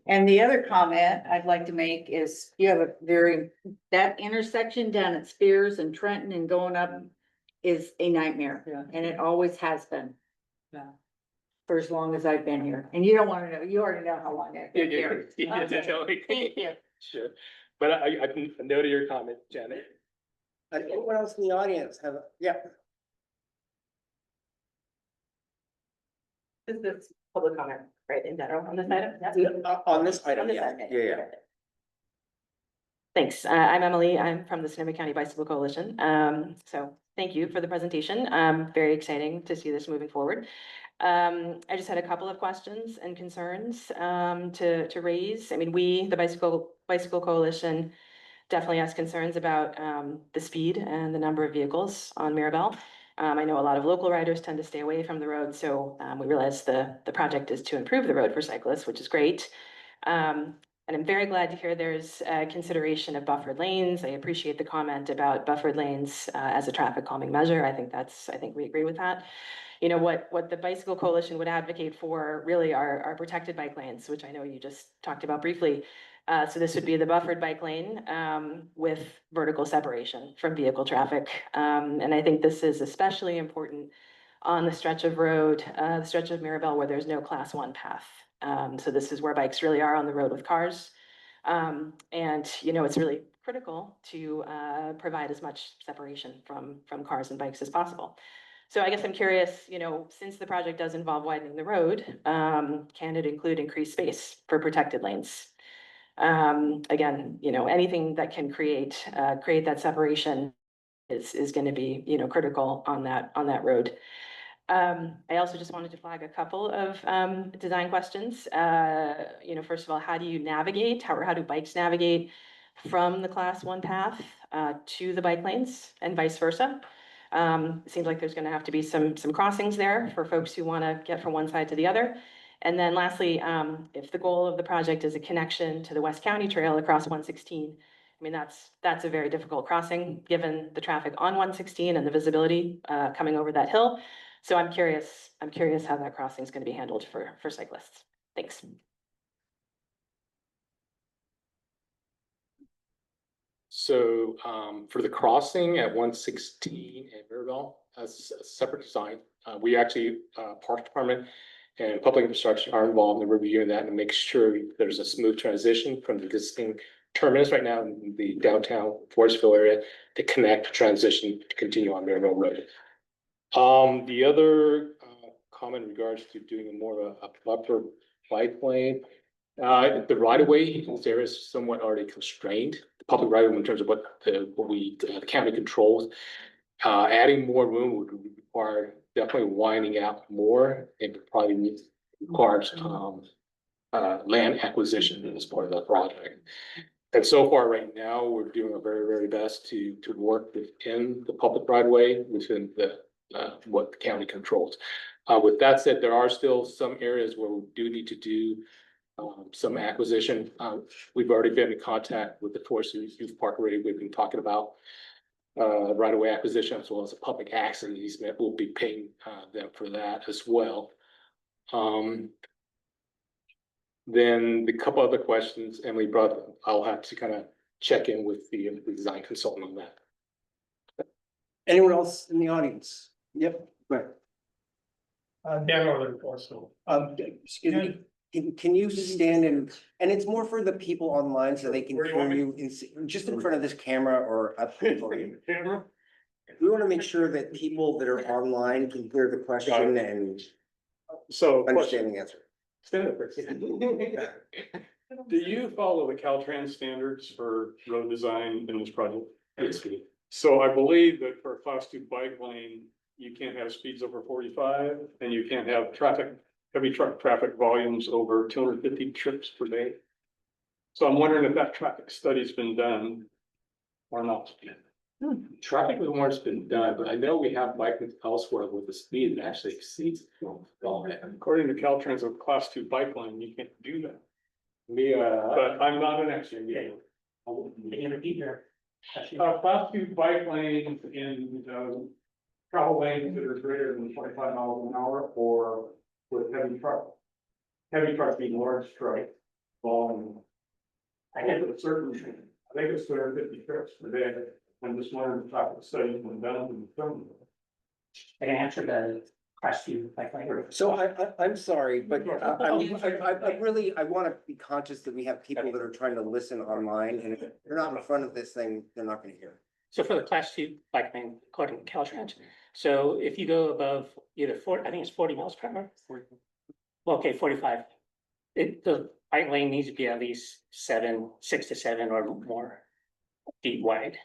And the other comment I'd like to make is you have a that intersection down at Spears and Trenton and going up is a nightmare. Yeah. And it always has been. Yeah. For as long as I've been here. And you don't want to know, you already know how long I've been here. Thank you. Sure, but I noted your comment, Janet. Anyone else in the audience have, yeah, Is this public comment, right, in general on this item? on this item, On this yeah, item, yeah. Thanks. I'm Emily. I'm from the Sonoma County Bicycle Coalition. So thank you for the presentation. Very exciting to see this moving forward. I just had a couple of questions and concerns to raise. I mean, the Bicycle Coalition definitely has concerns about the speed and the number of vehicles on Mirabel. I know a lot of local riders tend to stay away from the road, so we realize the project is to improve the road for cyclists, which is great. And I'm very glad to hear there's consideration of buffered lanes. I appreciate the comment about buffered lanes as a traffic calming measure. I think we agree with that. You know, what the Bicycle Coalition would advocate for really are protected bike lanes, which I know you just talked about briefly. So this would be the buffered bike lane with vertical separation from vehicle traffic. And I think this is especially important on the stretch of road, the stretch of Mirabel where there's no class 1 path. So this is where bikes really are on the road with cars. And, you know, it's really critical to provide as much separation from cars and bikes as possible. So I guess I'm curious, you know, since the project does involve widening the road, can it include increased space for protected lanes? Again, you know, anything that can create that separation is going to be, you know, critical on that road. I also just wanted to flag a couple of design questions. You know, first of all, how do you navigate? How do bikes navigate from the class 1 path to the bike lanes and vice versa? It seems like there's going to have to be some crossings there for folks who want to get from one side to the other. And then lastly, if the goal of the project is a connection to the West County Trail across 116, I mean, that's a very difficult crossing given the traffic on 116 and the visibility coming over that hill. So I'm curious how that crossing is going to be handled for cyclists. Thanks. So for the crossing at 116 and Mirabel, as a separate design, we actually, Park Department and Public Infrastructure are involved in reviewing that and make sure there's a smooth transition from the existing terminus right now in the downtown Forestville area to connect, transition to continue on Mirabel Road. The other comment in regards to doing more of a buffer bike lane, the right of way there is somewhat already constrained. The public right of way in terms of what the county controls. Adding more room would require definitely winding out more. It probably requires land acquisition as part of the project. And so far right now, we're doing our very, very best to work within the public right of way within the what the county controls. With that said, there are still some areas where we do need to do some acquisition. We've already been in contact with the Forest Youth Park already. We've been talking about right of way acquisition as well as a public access easement. We'll be paying them for that as well. Then the couple other questions Emily brought up, I'll have to kind of check in with the design consultant on that. Anyone else in the audience? Yep, go ahead. Dan Northern Forestville. Excuse me, can you stand and it's more for the people online so they can Where do you want hear me? you just in front of this camera or up for you. Camera? We want to make sure that people that are online can hear the question and So. understand the answer. Stand up. Do you follow the Caltrans standards for road design in this project? Yes. So I believe that for a class 2 bike lane, you can't have speeds over 45 and you can't have heavy truck traffic volumes over 250 trips per day. So I'm wondering if that traffic study's been done or not. Traffic report's been done, but I know we have bike elsewhere with the speed that actually exceeds. According to Caltrans, a class 2 bike lane, you can't do that. Me, But I'm not an expert. Class 2 bike lanes in, travel lanes that are greater than 25 miles an hour or with heavy truck. Heavy truck being large truck, volume. I think it's 250 trips per day. I'm just wondering if the study when done in the film. I can answer the question like later. So I'm sorry, but I really, I want to be conscious that we have people that are trying to listen online, and if they're not in front of this thing, they're not gonna hear. So for the class 2 bike lane, according to Caltrans, so if you go above either 40, I think it's 40 miles per hour. Well, okay, 45. The bike lane needs to be at least 6 to 7 or more feet wide.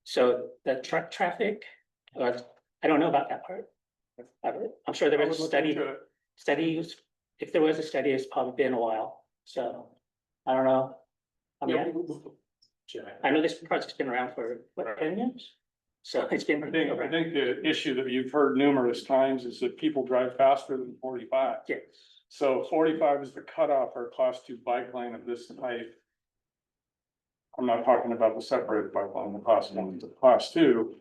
So the truck traffic, I don't know about that part. I'm sure there was a studies, if there was a study, it's probably been a while, so I don't know. I mean, I know this project's been around for, what, 10 years? So it's been. I think the issue that you've heard numerous times is that people drive faster than 45. Yes. So 45 is the cutoff for a class 2 bike lane of this type. I'm not talking about the separated bike lane, the class 1 to class 2.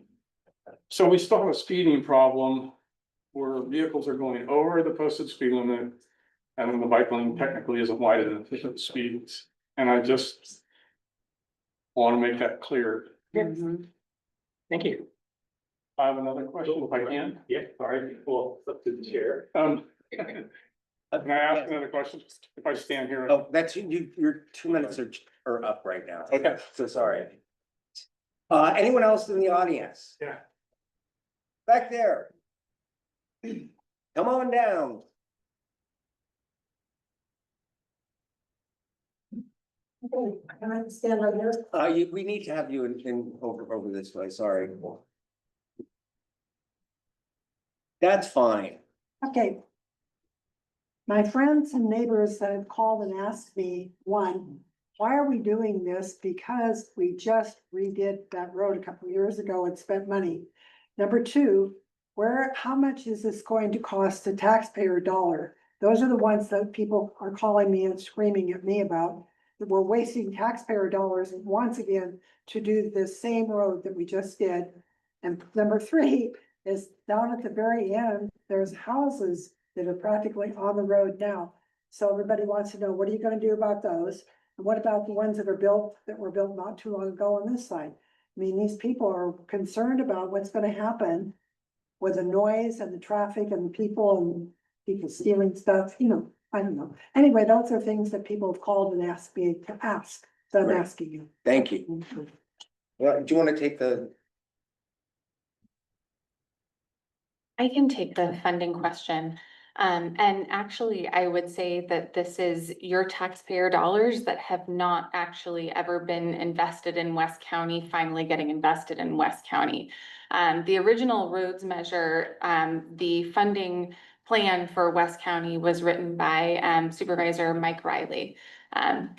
So we still have a speeding problem where vehicles are going over the posted speed limit. And then the bike lane technically isn't wide enough for the speeds. And I just want to make that clear. Thank you. I have another question if I can. Yeah, sorry, well, it's up to the chair. Can I ask another question if I stand here? Oh, that's you, your 2 minutes are up right now. Okay. So sorry. Anyone else in the audience? Yeah. Back there. Come on down. Can I stand right here? We need to have you in over this way, sorry. That's fine. Okay. My friends and neighbors that have called and asked me, one, why are we doing this? Because we just redid that road a couple of years ago and spent money. Number two, how much is this going to cost the taxpayer dollar? Those are the ones that people are calling me and screaming at me about. That we're wasting taxpayer dollars once again to do the same road that we just did. And number three is down at the very end, there's houses that are practically on the road now. So everybody wants to know, what are you gonna do about those? And what about the ones that were built not too long ago on this side? I mean, these people are concerned about what's gonna happen with the noise and the traffic and people stealing stuff, I don't know. Anyway, those are things that people have called and asked me to ask, so I'm Right. asking you. Thank you. Well, do you want to take the? I can take the funding question. And actually, I would say that this is your taxpayer dollars that have not actually ever been invested in West County, finally getting invested in West County. The original roads measure, the funding plan for West County was written by Supervisor Mike Riley.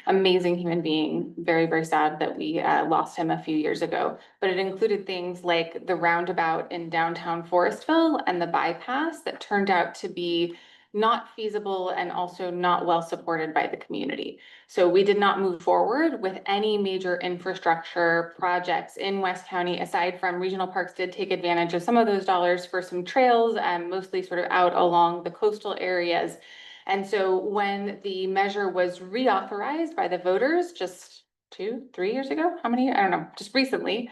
Amazing human being, very, very sad that we lost him a few years ago. But it included things like the roundabout in downtown Forestville and the bypass that turned out to be not feasible and also not well supported by the community. So we did not move forward with any major infrastructure projects in West County, aside from regional parks did take advantage of some of those dollars for some trails, mostly sort of out along the coastal areas. And so when the measure was reauthorized by the voters just 2-3 years ago, how many? I don't know, just recently,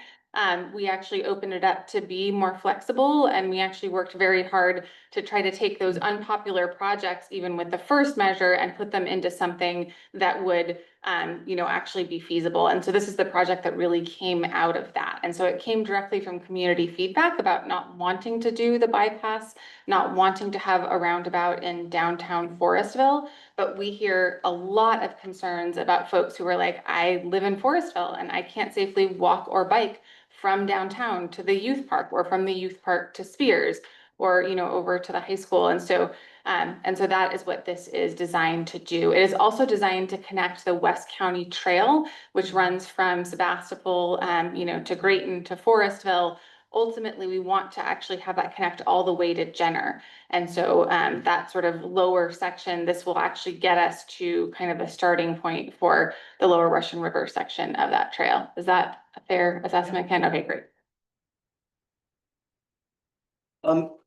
we actually opened it up to be more flexible, and we actually worked very hard to try to take those unpopular projects, even with the first measure, and put them into something that would actually be feasible. And so this is the project that really came out of that. And so it came directly from community feedback about not wanting to do the bypass, not wanting to have a roundabout in downtown Forestville. But we hear a lot of concerns about folks who are like, I live in Forestville and I can't safely walk or bike from downtown to the youth park, or from the youth park to Spears, or over to the high school. And so that is what this is designed to do. It is also designed to connect the West County Trail, which runs from Sebastopol, to Grayton to Forestville, ultimately we want to actually have that connect all the way to Jenner. And so that sort of lower section, this will actually get us to kind of a starting point for the lower Russian River section of that trail. Is that a fair assessment, Ken? Okay, great.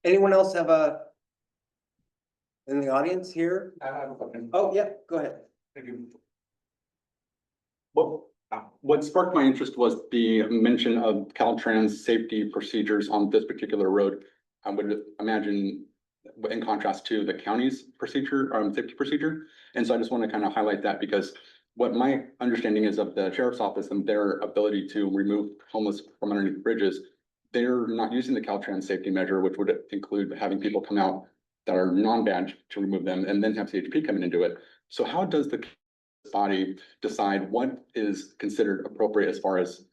Anyone else have in the audience here? Oh, yeah, go ahead. Thank you. What sparked my interest was the mention of Caltrans safety procedures on this particular road. I would imagine in contrast to the county's procedure, safety procedure. And so I just want to kind of highlight that because what my understanding is of the sheriff's office and their ability to remove homeless from underneath bridges, they're not using the Caltrans safety measure, which would include having people come out that are non-badged to remove them and then have CHP come in and do it. So how does the body decide what is considered appropriate as far as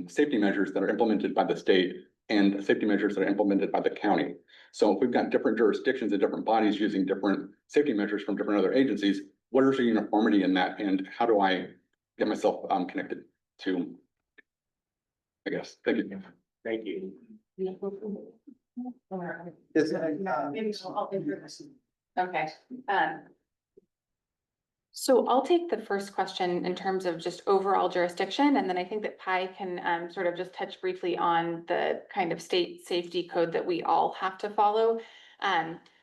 safety measures that are implemented by the state and safety measures that are implemented by the county? So if we've got different jurisdictions and different bodies using different safety measures from different other agencies, what is the uniformity in that, and how do I get myself connected to, I guess? Thank you. Thank you. Okay. So I'll take the first question in terms of just overall jurisdiction, and then I think that Pi can sort of just touch briefly on the kind of state safety code that we all have to follow.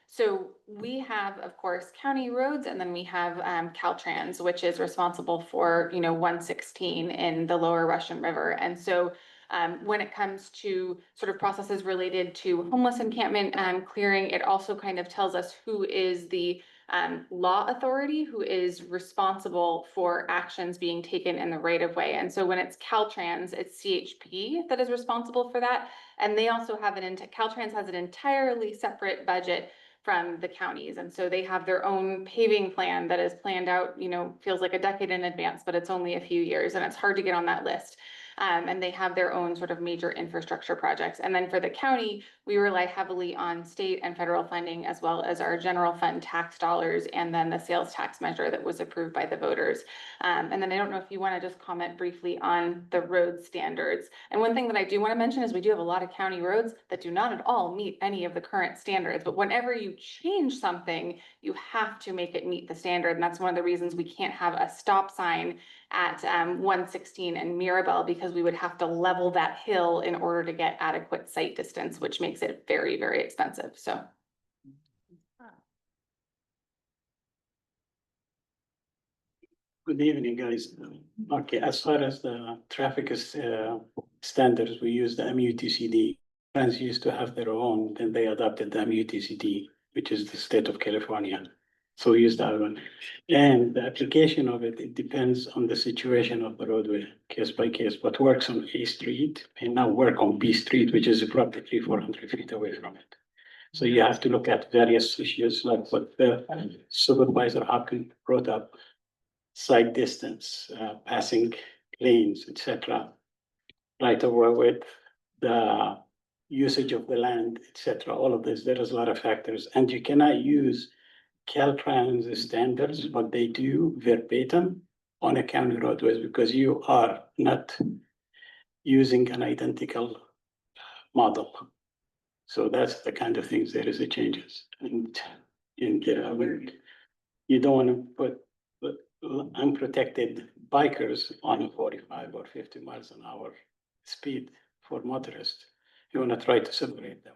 So we have, of course, county roads, and then we have Caltrans, which is responsible for, 116 in the lower Russian River. And so when it comes to sort of processes related to homeless encampment clearing, it also kind of tells us who is the law authority who is responsible for actions being taken in the right of way. And so when it's Caltrans, it's CHP that is responsible for that. And they also have Caltrans has an entirely separate budget from the counties. And so they have their own paving plan that is planned out, feels like a decade in advance, but it's only a few years and it's hard to get on that list. And they have their own sort of major infrastructure projects. And then for the county, we rely heavily on state and federal funding, as well as our general fund tax dollars, and then the sales tax measure that was approved by the voters. And then I don't know if you want to just comment briefly on the road standards. And one thing that I do want to mention is we do have a lot of county roads that do not at all meet any of the current standards. But whenever you change something, you have to make it meet the standard. And that's one of the reasons we can't have a stop sign at 116 and Mirabel, because we would have to level that hill in order to get adequate sight distance, which makes it very, very expensive. So. Good evening, guys. Okay, as far as the traffic standards, we use the MUTCD. France used to have their own, then they adopted the MUTCD, which is the state of California. So we use that one. And the application of it, it depends on the situation of the roadway, case by case. What works on A Street may not work on B Street, which is probably 400 feet away from it. So you have to look at various issues like what the Supervisor Hopkins brought up, sight distance, passing lanes, etc. Right of way width, the usage of the land, etc. All of this, there is a lot of factors, and you cannot use Caltrans standards, what they do verbatim on a county roadways, because you are not using an identical model. So that's the kind of things there is a changes. And you don't want to put unprotected bikers on a 45 or 50 miles an hour speed for motorists. You want to try to separate them.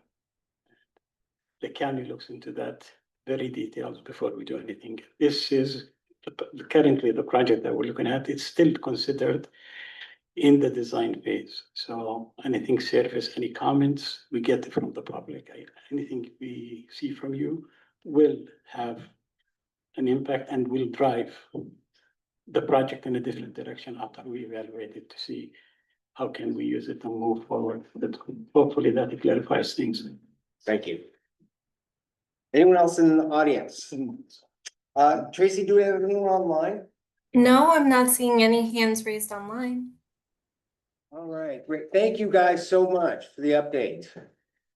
The county looks into that very detailed before we do anything. This is currently the project that we're looking at. It's still considered in the design phase. So anything surface, any comments we get from the public, anything we see from you will have an impact and will drive the project in a different direction after we evaluate it to see how can we use it and move forward. But hopefully that clarifies things. Thank you. Anyone else in the audience? Tracy, do we have anyone online? No, I'm not seeing any hands raised online. All right, great. Thank you guys so much for the update.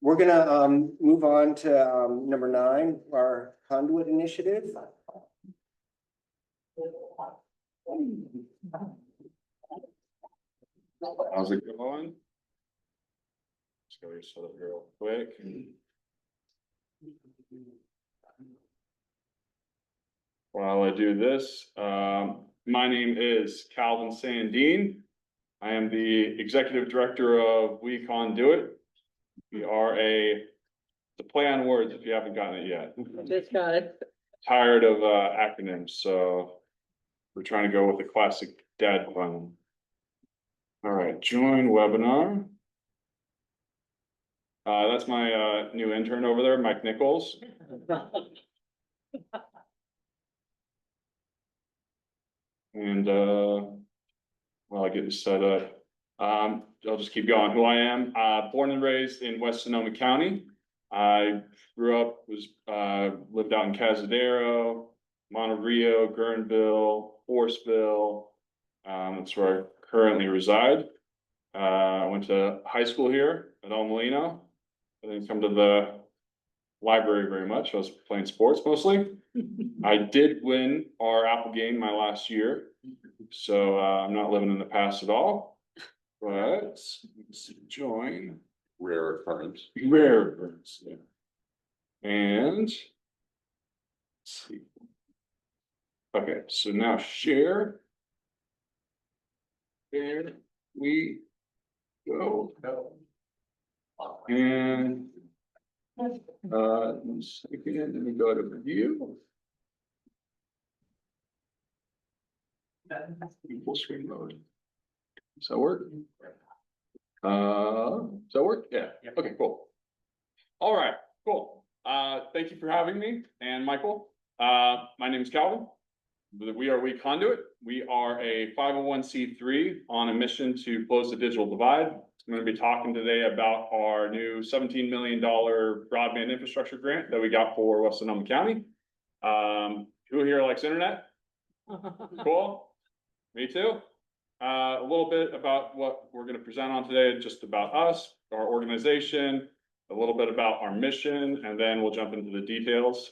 We're gonna move on to number 9, our conduit initiative. How's it going? go set up real quick. While I do this, my name is Calvin Sandine. I am the executive director of We Conduit. We are it's a play on words if you haven't gotten it yet. Just got it. Tired of acronyms, so we're trying to go with the classic dad pun. All right, join webinar. That's my new intern over there, Mike Nichols. And while I get this set up, I'll just keep going. Who I am, born and raised in West Sonoma County. I grew up, lived out in Cazadero, Monterey, Guerneville, Forestville. That's where I currently reside. I went to high school here at El Molino. I didn't come to the library very much. I was playing sports mostly. I did win our Apple game my last year, so I'm not living in the past at all. But let's join. Rare occurrence. Rare occurrence, yeah. And let's see. Okay, so now share. There we go. And one second, let me go to view. Full screen mode. Does that work? Does that work? Yeah. Okay, cool. All right, cool. Thank you for having me and Michael. My name is Calvin. We are We Conduit. We are a 501c3 on a mission to close the digital divide. I'm going to be talking today about our new $17 million broadband infrastructure grant that we got for West Sonoma County. Who here likes internet? Cool. Me too. A little bit about what we're going to present on today, just about us, our organization, a little bit about our mission, and then we'll jump into the details.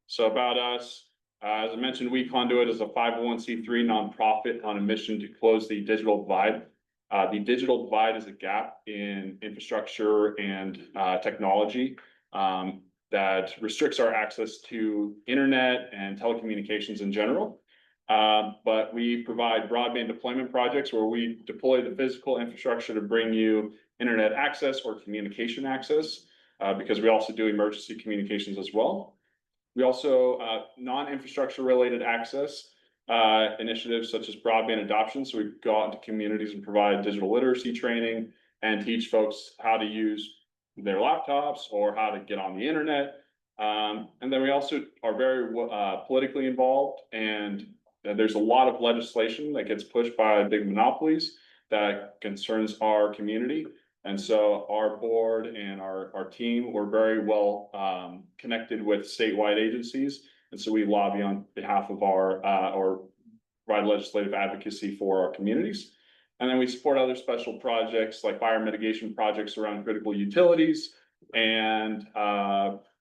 So about us, as I mentioned, We Conduit is a 501c3 nonprofit on a mission to close the digital divide. The digital divide is a gap in infrastructure and technology that restricts our access to internet and telecommunications in general. But we provide broadband deployment projects where we deploy the physical infrastructure to bring you internet access or communication access, because we also do emergency communications as well. We also non-infrastructure related access initiatives such as broadband adoption. So we go out into communities and provide digital literacy training and teach folks how to use their laptops or how to get on the internet. And then we also are very politically involved, and there's a lot of legislation that gets pushed by big monopolies that concerns our community. And so our board and our team, we're very well connected with statewide agencies. And so we lobby on behalf of or provide legislative advocacy for our communities. And then we support other special projects like fire mitigation projects around critical utilities and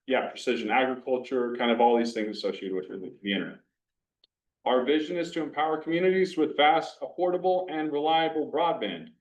precision agriculture, kind of all these things associated with the internet. Our vision is to empower communities with fast, affordable, and reliable broadband.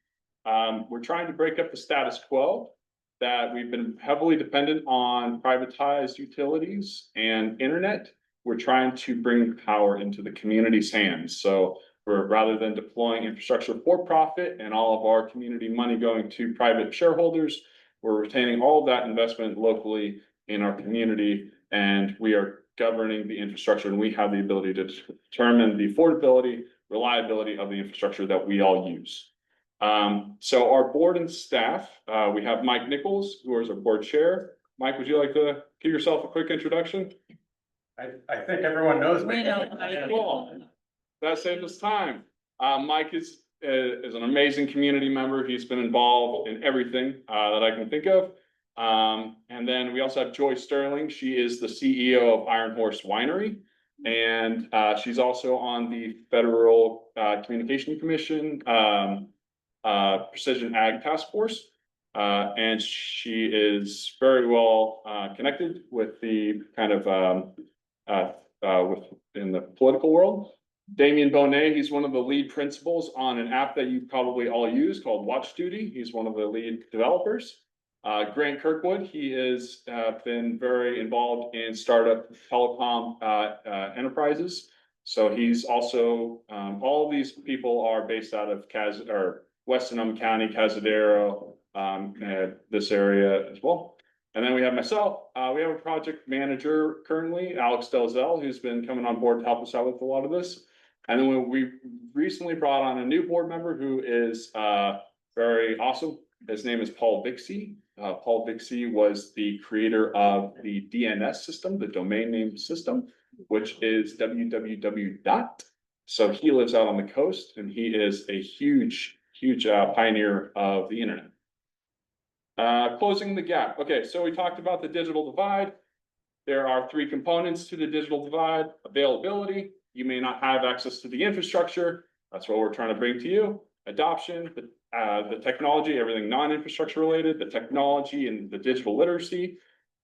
We're trying to break up the status quo that we've been heavily dependent on privatized utilities and internet. We're trying to bring power into the community's hands. So rather than deploying infrastructure for profit and all of our community money going to private shareholders, we're retaining all of that investment locally in our community, and we are governing the infrastructure, and we have the ability to determine the affordability, reliability of the infrastructure that we all use. So our board and staff, we have Mike Nichols, who is our board chair. Mike, would you like to give yourself a quick introduction? I think everyone knows me. We know. Cool. That saved us time. Mike is an amazing community member. He's been involved in everything that I can think of. And then we also have Joy Sterling. She is the CEO of Iron Horse Winery. And she's also on the Federal Communication Commission Precision Ag Task Force. And she is very well connected with the kind of in the political world. Damien Bonet, he's one of the lead principals on an app that you probably all use called Watch Duty. He's one of the lead developers. Grant Kirkwood, he is, been very involved in startup telecom, enterprises. So he's also, all these people are based out of West Sonoma County, Cazadero, this area as well. And then we have myself, we have a project manager currently, Alex Delzell, who's been coming on board to help us out with a lot of this. And then we recently brought on a new board member who is, very awesome. His name is Paul Vixie. Paul Vixie was the creator of the DNS system, the domain name system, which is www. So he lives out on the coast and he is a huge pioneer of the internet. Closing the gap. Okay, so we talked about the digital divide. There are 3 components to the digital divide: availability. You may not have access to the infrastructure. That's what we're trying to bring to you. Adoption, the technology, everything non-infrastructure related, the technology and the digital literacy,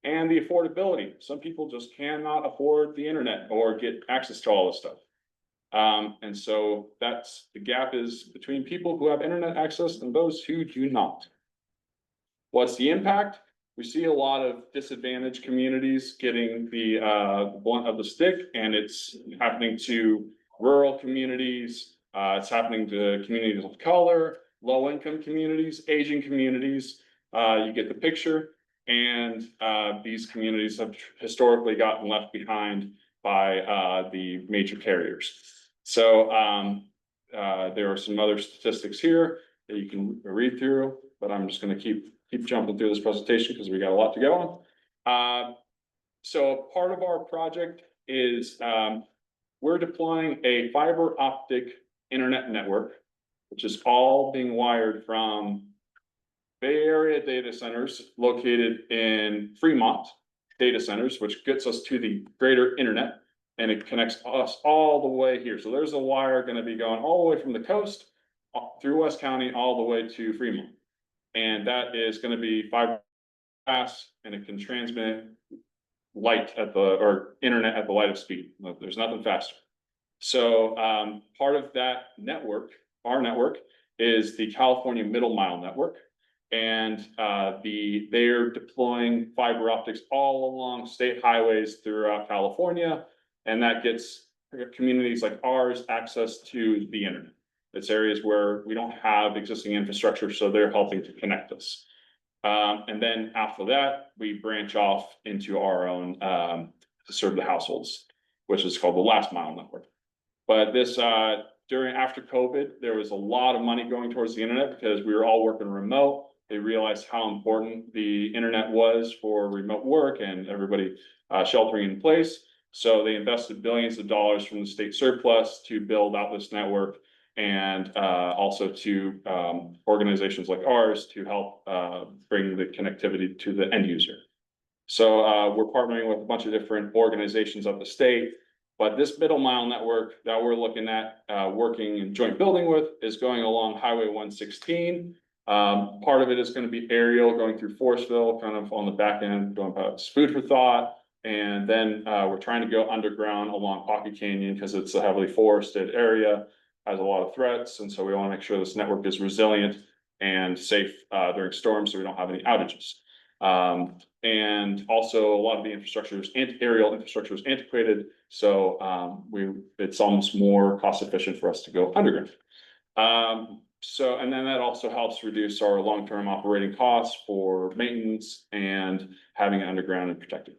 and the affordability. Some people just cannot afford the internet or get access to all this stuff. And so that's the gap is between people who have internet access and those who do not. What's the impact? We see a lot of disadvantaged communities getting the blunt of the stick, and it's happening to rural communities. It's happening to communities of color, low-income communities, Asian communities. You get the picture. And these communities have historically gotten left behind by the major carriers. So there are some other statistics here that you can read through, but I'm just going to keep jumping through this presentation because we got a lot to go on. So part of our project is we're deploying a fiber optic internet network, which is all being wired from Bay Area data centers located in Fremont data centers, which gets us to the greater internet, and it connects us all the way here. So there's a wire going to be going all the way from the coast through West County all the way to Fremont. And that is going to be fiber fast, and it can transmit light at or internet at the light of speed. There's nothing faster. So part of that network, our network, is the California Middle Mile Network. And they're deploying fiber optics all along state highways throughout California. And that gets communities like ours access to the internet. It's areas where we don't have existing infrastructure, so they're helping to connect us. And then after that, we branch off into our own to serve the households, which is called the Last Mile Network. But this after COVID, there was a lot of money going towards the internet because we were all working remote. They realized how important the internet was for remote work and everybody sheltering in place. So they invested billions of dollars from the state surplus to build out this network, and also to organizations like ours to help bring the connectivity to the end user. So we're partnering with a bunch of different organizations of the state, but this middle mile network that we're looking at working in joint building with is going along Highway 116. Part of it is going to be aerial going through Forestville, kind of on the back end, going about food for thought. And then we're trying to go underground along Pocket Canyon because it's a heavily forested area, has a lot of threats. And so we want to make sure this network is resilient and safe during storms so we don't have any outages. And also a lot of the infrastructure is aerial infrastructure is antiquated. So it's almost more cost efficient for us to go underground. And then that also helps reduce our long-term operating costs for maintenance and having it underground and protected.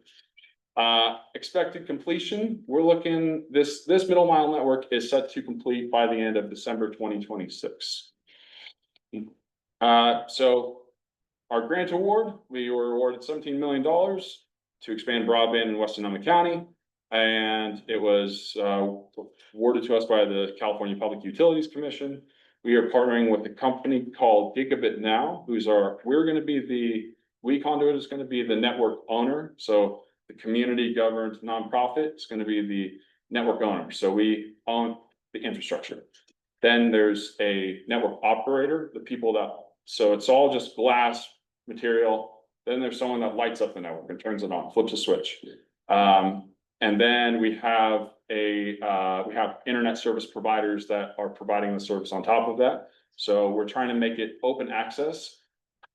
Expected completion, we're looking, this middle mile network is set to complete by the end of December 2026. So our grant award, we were awarded $17 million to expand broadband in West Sonoma County. And it was awarded to us by the California Public Utilities Commission. We are partnering with a company called Gigabit Now, WeConduit is going to be the network owner. So the community governed nonprofit is going to be the network owner. So we own the infrastructure. Then there's a network operator, so it's all just glass material. Then there's someone that lights up the network and turns it on, flips a switch. And then we have internet service providers that are providing the service on top of that. So we're trying to make it open access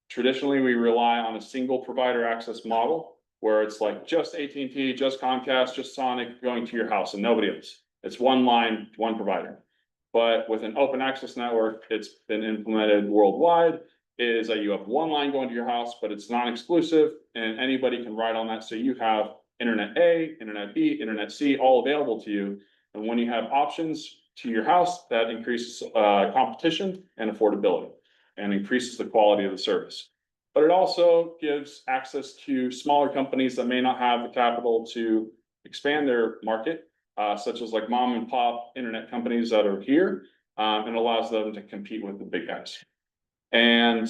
Traditionally, we rely on a single provider access model where it's like just AT&T, just Comcast, just Sonic going to your house and nobody else. It's one line, one provider. But with an open access network, it's been implemented worldwide, is that you have one line going to your house, but it's non-exclusive and anybody can ride on that. So you have Internet A, Internet B, Internet C, all available to you. And when you have options to your house, that increases competition and affordability and increases the quality of the service. But it also gives access to smaller companies that may not have the capital to expand their market, such as like mom and pop internet companies that are here, and allows them to compete with the big guys. And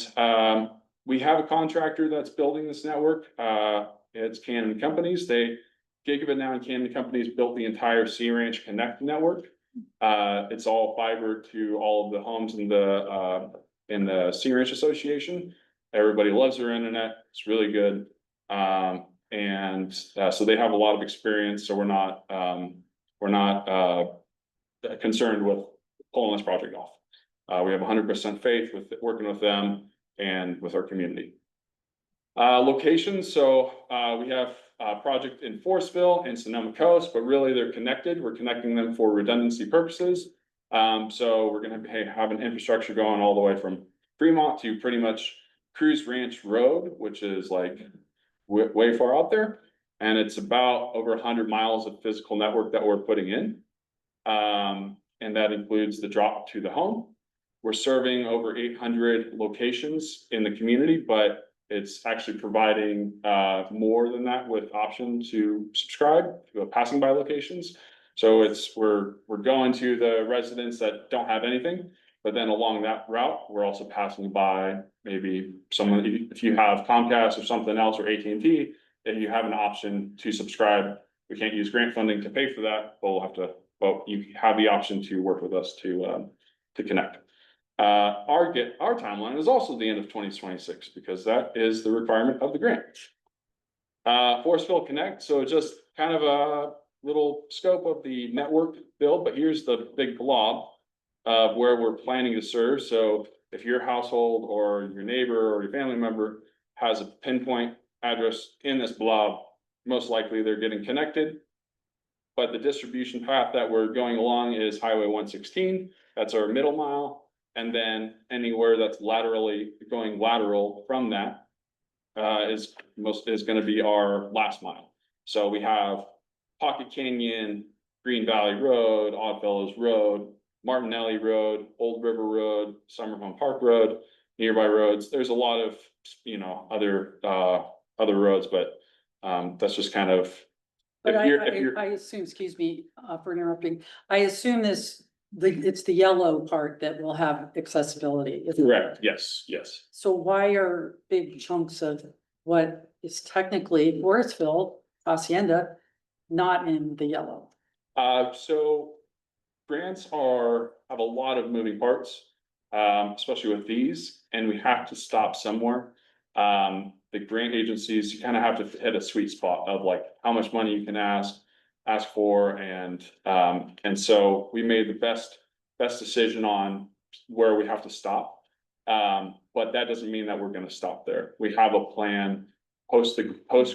we have a contractor that's building this network. It's Canon Companies. Gigabit Now and Canon Companies built the entire Sea Ranch Connect network. It's all fiber to all of the homes in the Sea Ranch Association. Everybody loves their internet. It's really good. So they have a lot of experience. So we're not concerned with pulling this project off. We have 100% faith with working with them and with our community. Locations. So we have a project in Forestville and Sonoma Coast, but really they're connected. We're connecting them for redundancy purposes. So we're going to have an infrastructure going all the way from Fremont to pretty much Cruz Ranch Road, which is like way far out there. And it's about over 100 miles of physical network that we're putting in. And that includes the drop to the home. We're serving over 800 locations in the community, but it's actually providing more than that with option to subscribe to passing by locations. So we're going to the residents that don't have anything, but then along that route, we're also passing by maybe someone, if you have Comcast or something else or AT&T, and you have an option to subscribe. We can't use grant funding to pay for that, but you have the option to work with us to connect. Our timeline is also the end of 2026 because that is the requirement of the grant. Forestville Connect, so just kind of a little scope of the network build, but here's the big blob of where we're planning to serve. So if your household or your neighbor or your family member has a pinpoint address in this blob, most likely they're getting connected. But the distribution path that we're going along is Highway 116. That's our middle mile. And then anywhere that's going lateral from that is going to be our last mile. So we have Pocket Canyon, Green Valley Road, Oddfellows Road, Martinelli Road, Old River Road, Summer Home Park Road, nearby roads. There's a lot of, other roads, but that's just kind of. But I assume, excuse me for interrupting, I assume it's the yellow part that will have accessibility. Correct, yes. So why are big chunks of what is technically Forestville, Hacienda, not in the yellow? So grants have a lot of moving parts, especially with these, and we have to stop somewhere. The grant agencies, you kind of have to hit a sweet spot of like how much money you can ask for, and so we made the best decision on where we have to stop. But that doesn't mean that we're going to stop there. We have a plan post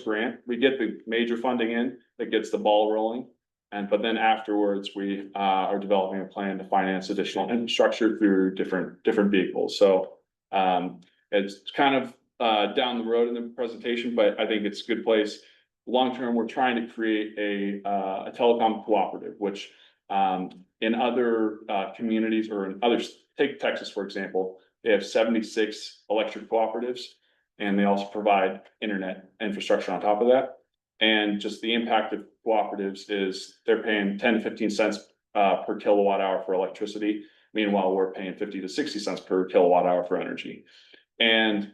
grant. We get the major funding in that gets the ball rolling, but then afterwards we are developing a plan to finance additional infrastructure through different vehicles. So it's kind of down the road in the presentation, but I think it's a good place. Long term, we're trying to create a telecom cooperative, which in other communities or in others, take Texas, for example, they have 76 electric cooperatives, and they also provide internet infrastructure on top of that. And just the impact of cooperatives is they're paying 10 to 15 cents per kilowatt hour for electricity. Meanwhile, we're paying 50 to 60 cents per kilowatt hour for energy. And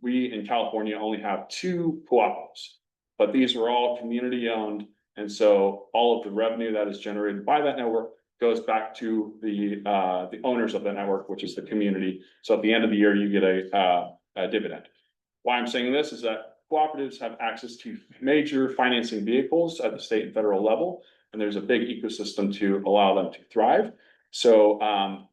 we in California only have 2 cooperatives, but these are all community owned. And so all of the revenue that is generated by that network goes back to the owners of the network, which is the community. So at the end of the year, you get a dividend. Why I'm saying this is that cooperatives have access to major financing vehicles at the state and federal level, and there's a big ecosystem to allow them to thrive. So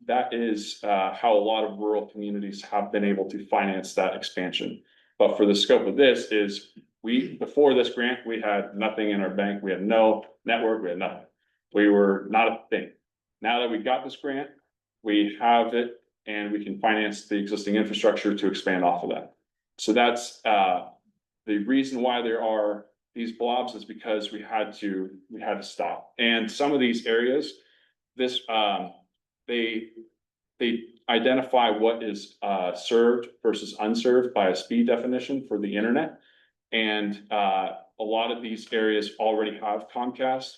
that is how a lot of rural communities have been able to finance that expansion. But for the scope of this is before this grant, we had nothing in our bank. We had no network, we had nothing. We were not a thing. Now that we got this grant, we have it and we can finance the existing infrastructure to expand off of that. So that's the reason why there are these blobs is because we had to stop. And some of these areas, they identify what is served versus unserved by a speed definition for the internet. And a lot of these areas already have Comcast,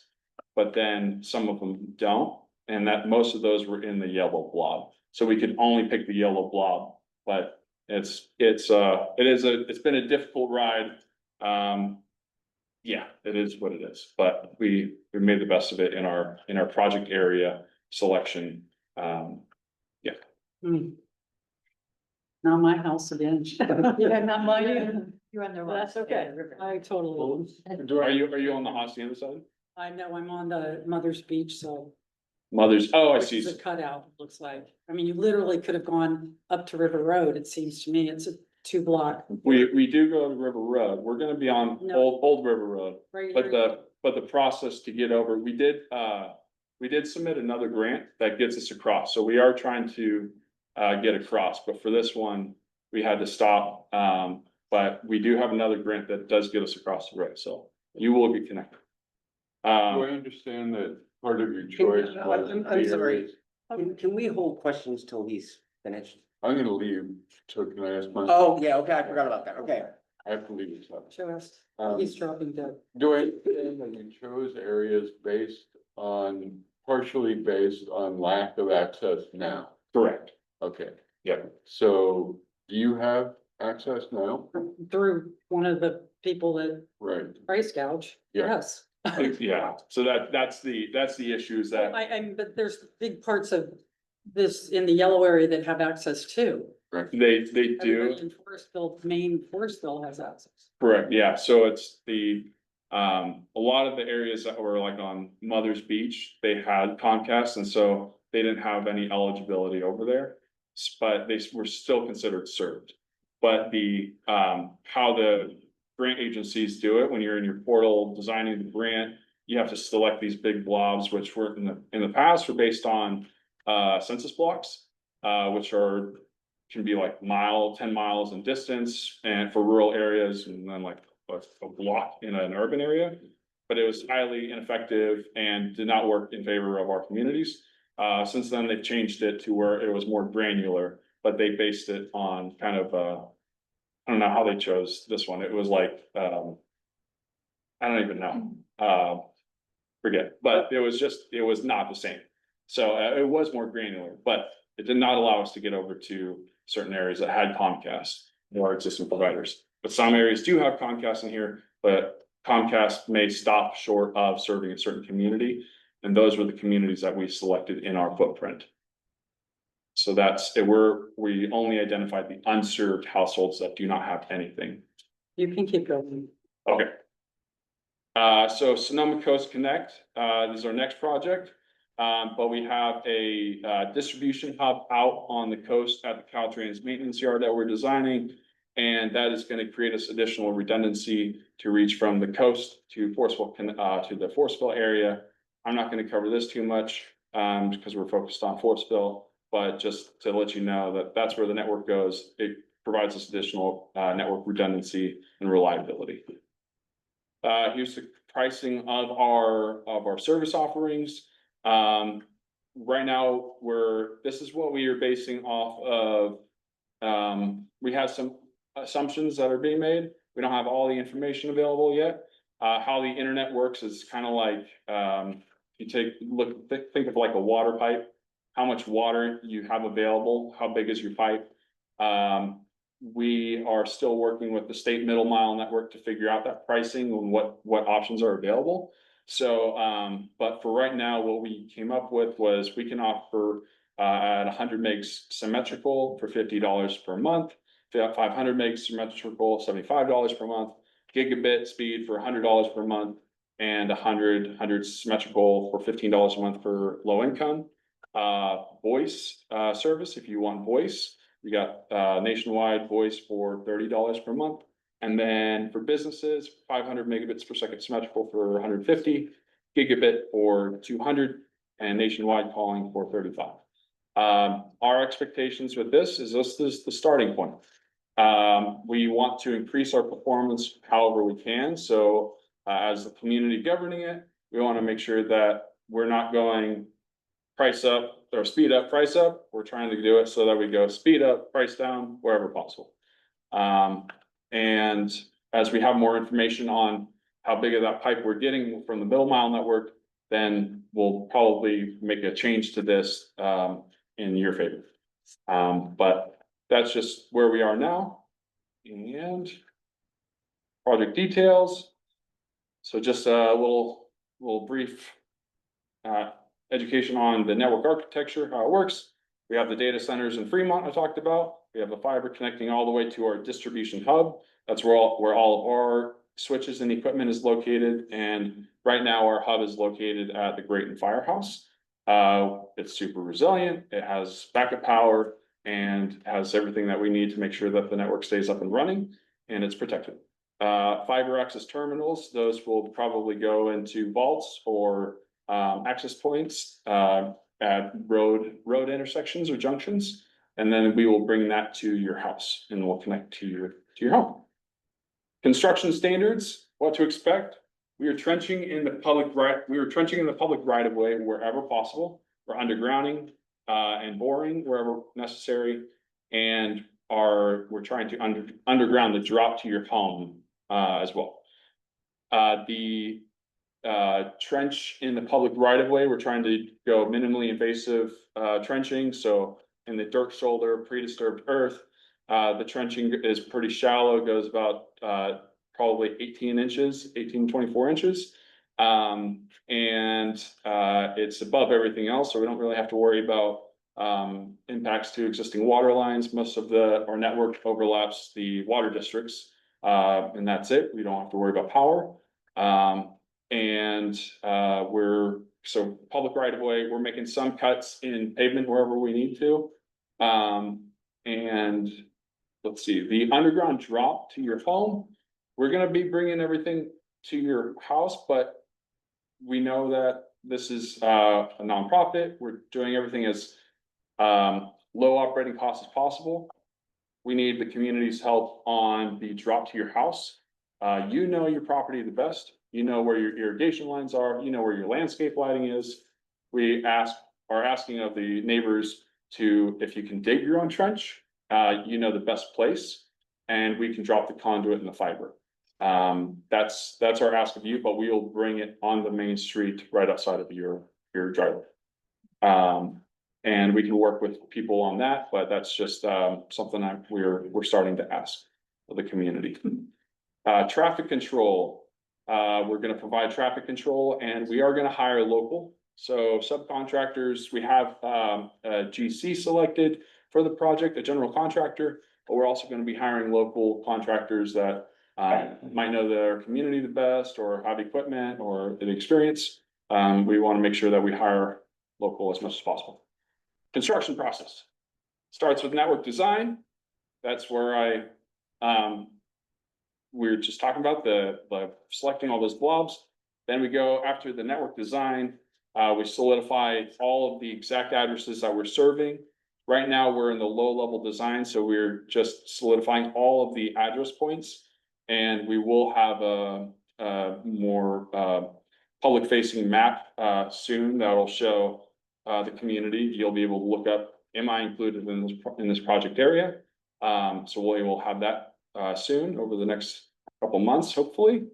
but then some of them don't. And that most of those were in the yellow blob. So we could only pick the yellow blob, but it's been a difficult ride. Yeah, it is what it is, but we made the best of it in our project area selection. Yeah. Not my house again. Yeah, not mine either. You're on the wrong. That's okay. I totally. Are you on the Hacienda side? I know I'm on the Mother's Beach, so. Mother's, oh, I Which see. is a cutout, looks like. I mean, you literally could have gone up to River Road, it seems to me. It's a 2-block. We do go to River Road. We're gonna be on No. Old River Road. Right But here. the process to get over, we did submit another grant that gets us across. So we are trying to get across, but for this one, we had to stop. But we do have another grant that does get us across the road, so you will get connected. Do I understand that part of your choice was? I'm sorry, can we hold questions till he's finished? I'm gonna leave, so can I ask my? Oh, yeah, okay, I forgot about that, okay. I have to leave this up. Show us. Um, He's dropping dead. Do I understand that you chose areas partially based on lack of access now? Correct. Okay, Yeah. so do you have access now? Through one of the people that Right, price gouge, Yeah. yes. Yeah, so that's the issue is that. But there's big parts of this in the yellow area that have access too. They do. Everybody in Forestville, Maine, Forestville has access. Correct, yeah, so it's a lot of the areas that were like on Mother's Beach, they had Comcast, and so they didn't have any eligibility over there. But they were still considered served. But how the grant agencies do it, when you're in your portal designing the grant, you have to select these big blobs, which were in the past were based on census blocks, which can be like 10 miles in distance, and for rural areas, and then like a block in an urban area. But it was highly ineffective and did not work in favor of our communities. Since then, they've changed it to where it was more granular, but they based it on kind of I don't know how they chose this one. It was like I don't even know. Forget, but it was not the same. So it was more granular, but it did not allow us to get over to certain areas that had Comcast or existing providers. But some areas do have Comcast in here, but Comcast may stop short of serving a certain community. And those were the communities that we selected in our footprint. So we only identified the unserved households that do not have anything. You can keep going. Okay. So Sonoma Coast Connect, this is our next project. But we have a distribution hub out on the coast at the Caltrans maintenance yard that we're designing. And that is going to create us additional redundancy to reach from the coast to to the Forestville area. I'm not going to cover this too much because we're focused on Forestville, but just to let you know that that's where the network goes. It provides us additional network redundancy and reliability. Here's the pricing of our service offerings. Right now this is what we are basing off of. We have some assumptions that are being made. We don't have all the information available yet. How the internet works is kind of like, you think of like a water pipe, how much water you have available, how big is your pipe. We are still working with the state middle mile network to figure out that pricing and what options are available. So, but for right now, what we came up with was we can offer at 100 megs symmetrical for $50 per month, 500 megs symmetrical, $75 per month, gigabit speed for $100 per month, and 100 symmetrical for $15 a month for low income. voice, service, if you want voice, we got, nationwide voice for $30 per month. And then for businesses, 500 megabits per second symmetrical for 150, gigabit for 200, and nationwide calling for 35. Our expectations with this is the starting point. We want to increase our performance however we can. So as the community governing it, we want to make sure that we're not going price up or speed up, price up. We're trying to do it so that we go speed up, price down, wherever possible. And as we have more information on how big of that pipe we're getting from the middle mile network, then we'll probably make a change to this in your favor. But that's just where we are now. And project details. So just a little brief education on the network architecture, how it works. We have the data centers in Fremont I talked about. We have the fiber connecting all the way to our distribution hub. That's where all of our switches and equipment is located. And right now our hub is located at the Grayton Firehouse. It's super resilient. It has backup power and has everything that we need to make sure that the network stays up and running and it's protected. Fiber access terminals, those will probably go into vaults or access points at road intersections or junctions. And then we will bring that to your house and we'll connect to your home. Construction standards, what to expect. We are trenching in the public right of way wherever possible. We're undergrounding and boring wherever necessary. And we're trying to underground the drop to your home as well. The trench in the public right of way, we're trying to go minimally invasive trenching. So in the dirt shoulder, pre-disturbed earth, the trenching is pretty shallow, goes about probably 18 inches, 24 inches. And it's above everything else, so we don't really have to worry about impacts to existing water lines. Most of our network overlaps the water districts, and that's it. We don't have to worry about power. So public right of way, we're making some cuts in pavement wherever we need to. And let's see, the underground drop to your home, we're gonna be bringing everything to your house, but we know that this is a nonprofit. We're doing everything as low operating costs as possible. We need the community's help on the drop to your house. You know your property the best. You know where your irrigation lines are. You know where your landscape lighting is. We are asking of the neighbors if you can dig your own trench, you know the best place, and we can drop the conduit and the fiber. That's our ask of you, but we will bring it on the main street right outside of your driveway. And we can work with people on that, but that's just something that we're starting to ask of the community. Traffic control. We're going to provide traffic control, and we are going to hire local. So subcontractors, we have a GC selected for the project, a general contractor, but we're also going to be hiring local contractors that might know their community the best or have equipment or the experience. We want to make sure that we hire local as much as possible. Construction process starts with network design. That's where we're just talking about the selecting all those blobs. Then we go after the network design. We solidify all of the exact addresses that we're serving. Right now, we're in the low level design, so we're just solidifying all of the address points. And we will have a more public facing map soon that will show the community. You'll be able to look up, am I included in this project area? So we will have that soon over the next couple months, hopefully.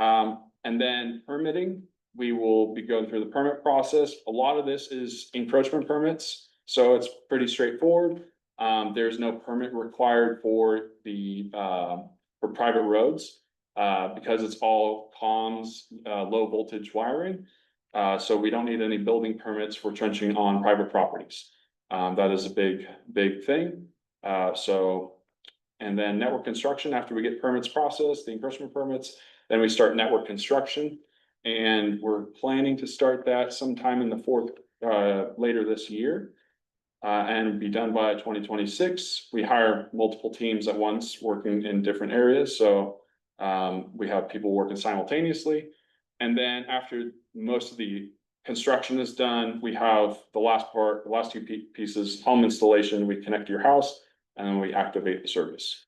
And then permitting, we will be going through the permit process. A lot of this is encroachment permits, so it's pretty straightforward. There's no permit required for private roads because it's all comms, low voltage wiring. So we don't need any building permits for trenching on private properties. That is a big thing. And then network construction, after we get permits processed, the encroachment permits, then we start network construction. And we're planning to start that sometime in the later this year. And be done by 2026. We hire multiple teams at once working in different areas, so we have people working simultaneously. And then after most of the construction is done, we have the last part, the last two pieces, home installation. We connect to your house and then we activate the service.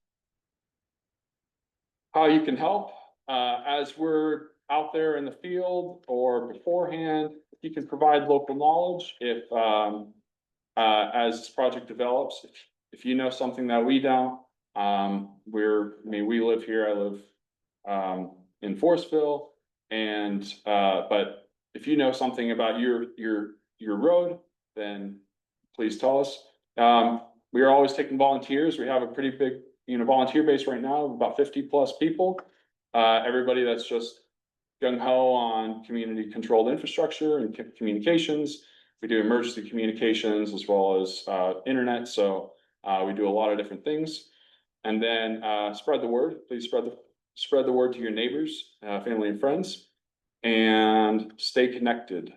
How you can help, as we're out there in the field or beforehand, you can provide local knowledge. If as this project develops, if you know something that we don't, we live here, I live in Forestville, and but if you know something about your road, then please tell us. We are always taking volunteers. We have a pretty big, volunteer base right now of about 50+ people. Everybody that's just gung-ho on community controlled infrastructure and communications. We do emergency communications as well as internet. So we do a lot of different things. And then spread the word. Please spread the word to your neighbors, family and friends, and stay connected.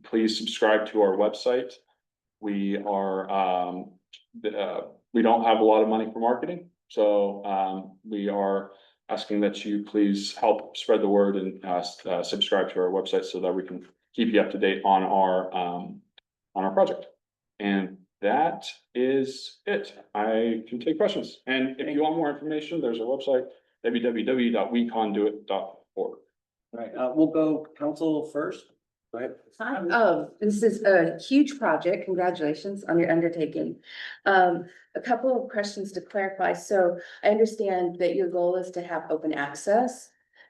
Please subscribe to our website. We are we don't have a lot of money for marketing, so we are asking that you please help spread the word and subscribe to our website so that we can keep you up to date on our project. And that is it. I can take questions. And if you want more information, there's a website, www.weconduit.org. Right, we'll go council first. Go ahead. Oh, this is a huge project. Congratulations on your undertaking. A couple of questions to clarify. So I understand that your goal is to have open access.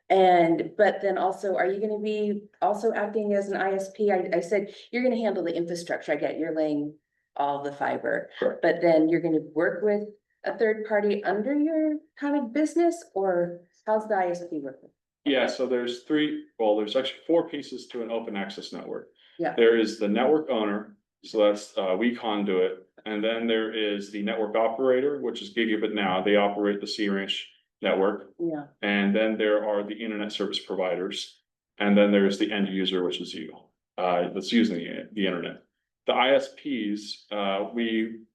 But then also, are you gonna be also acting as an ISP? I said you're gonna handle the infrastructure. I get you're laying all the fiber. Correct. But then you're gonna work with a third party under your kind of business, or how's the ISP working? Yeah, so there's actually 4 pieces to an open access network. Yeah. There is the network owner, so that's We Conduit, and then there is the network operator, which is Gigabit Now. They operate the C-Ranch network. Yeah. And then there are the internet service providers, and then there's the end user, which is you, that's using the internet. The ISPs, we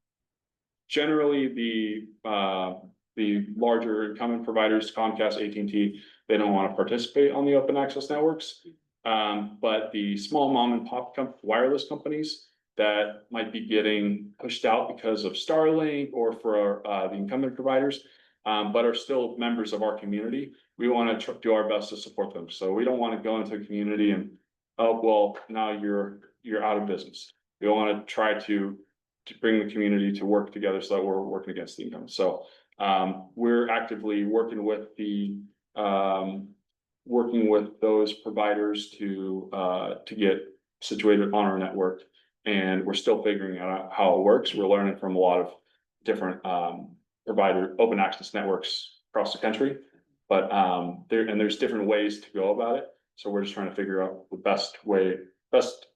generally the larger incumbent providers, Comcast, AT&T, they don't want to participate on the open access networks. But the small mom and pop wireless companies that might be getting pushed out because of Starlink or for the incumbent providers, but are still members of our community, we want to do our best to support them. So we don't want to go into a community and, oh, well, now you're out of business. We want to try to bring the community to work together so that we're working against the income. So we're actively working with those providers to get situated on our network, and we're still figuring out how it works. We're learning from a lot of different open access networks across the country, but there's different ways to go about it. So we're just trying to figure out the best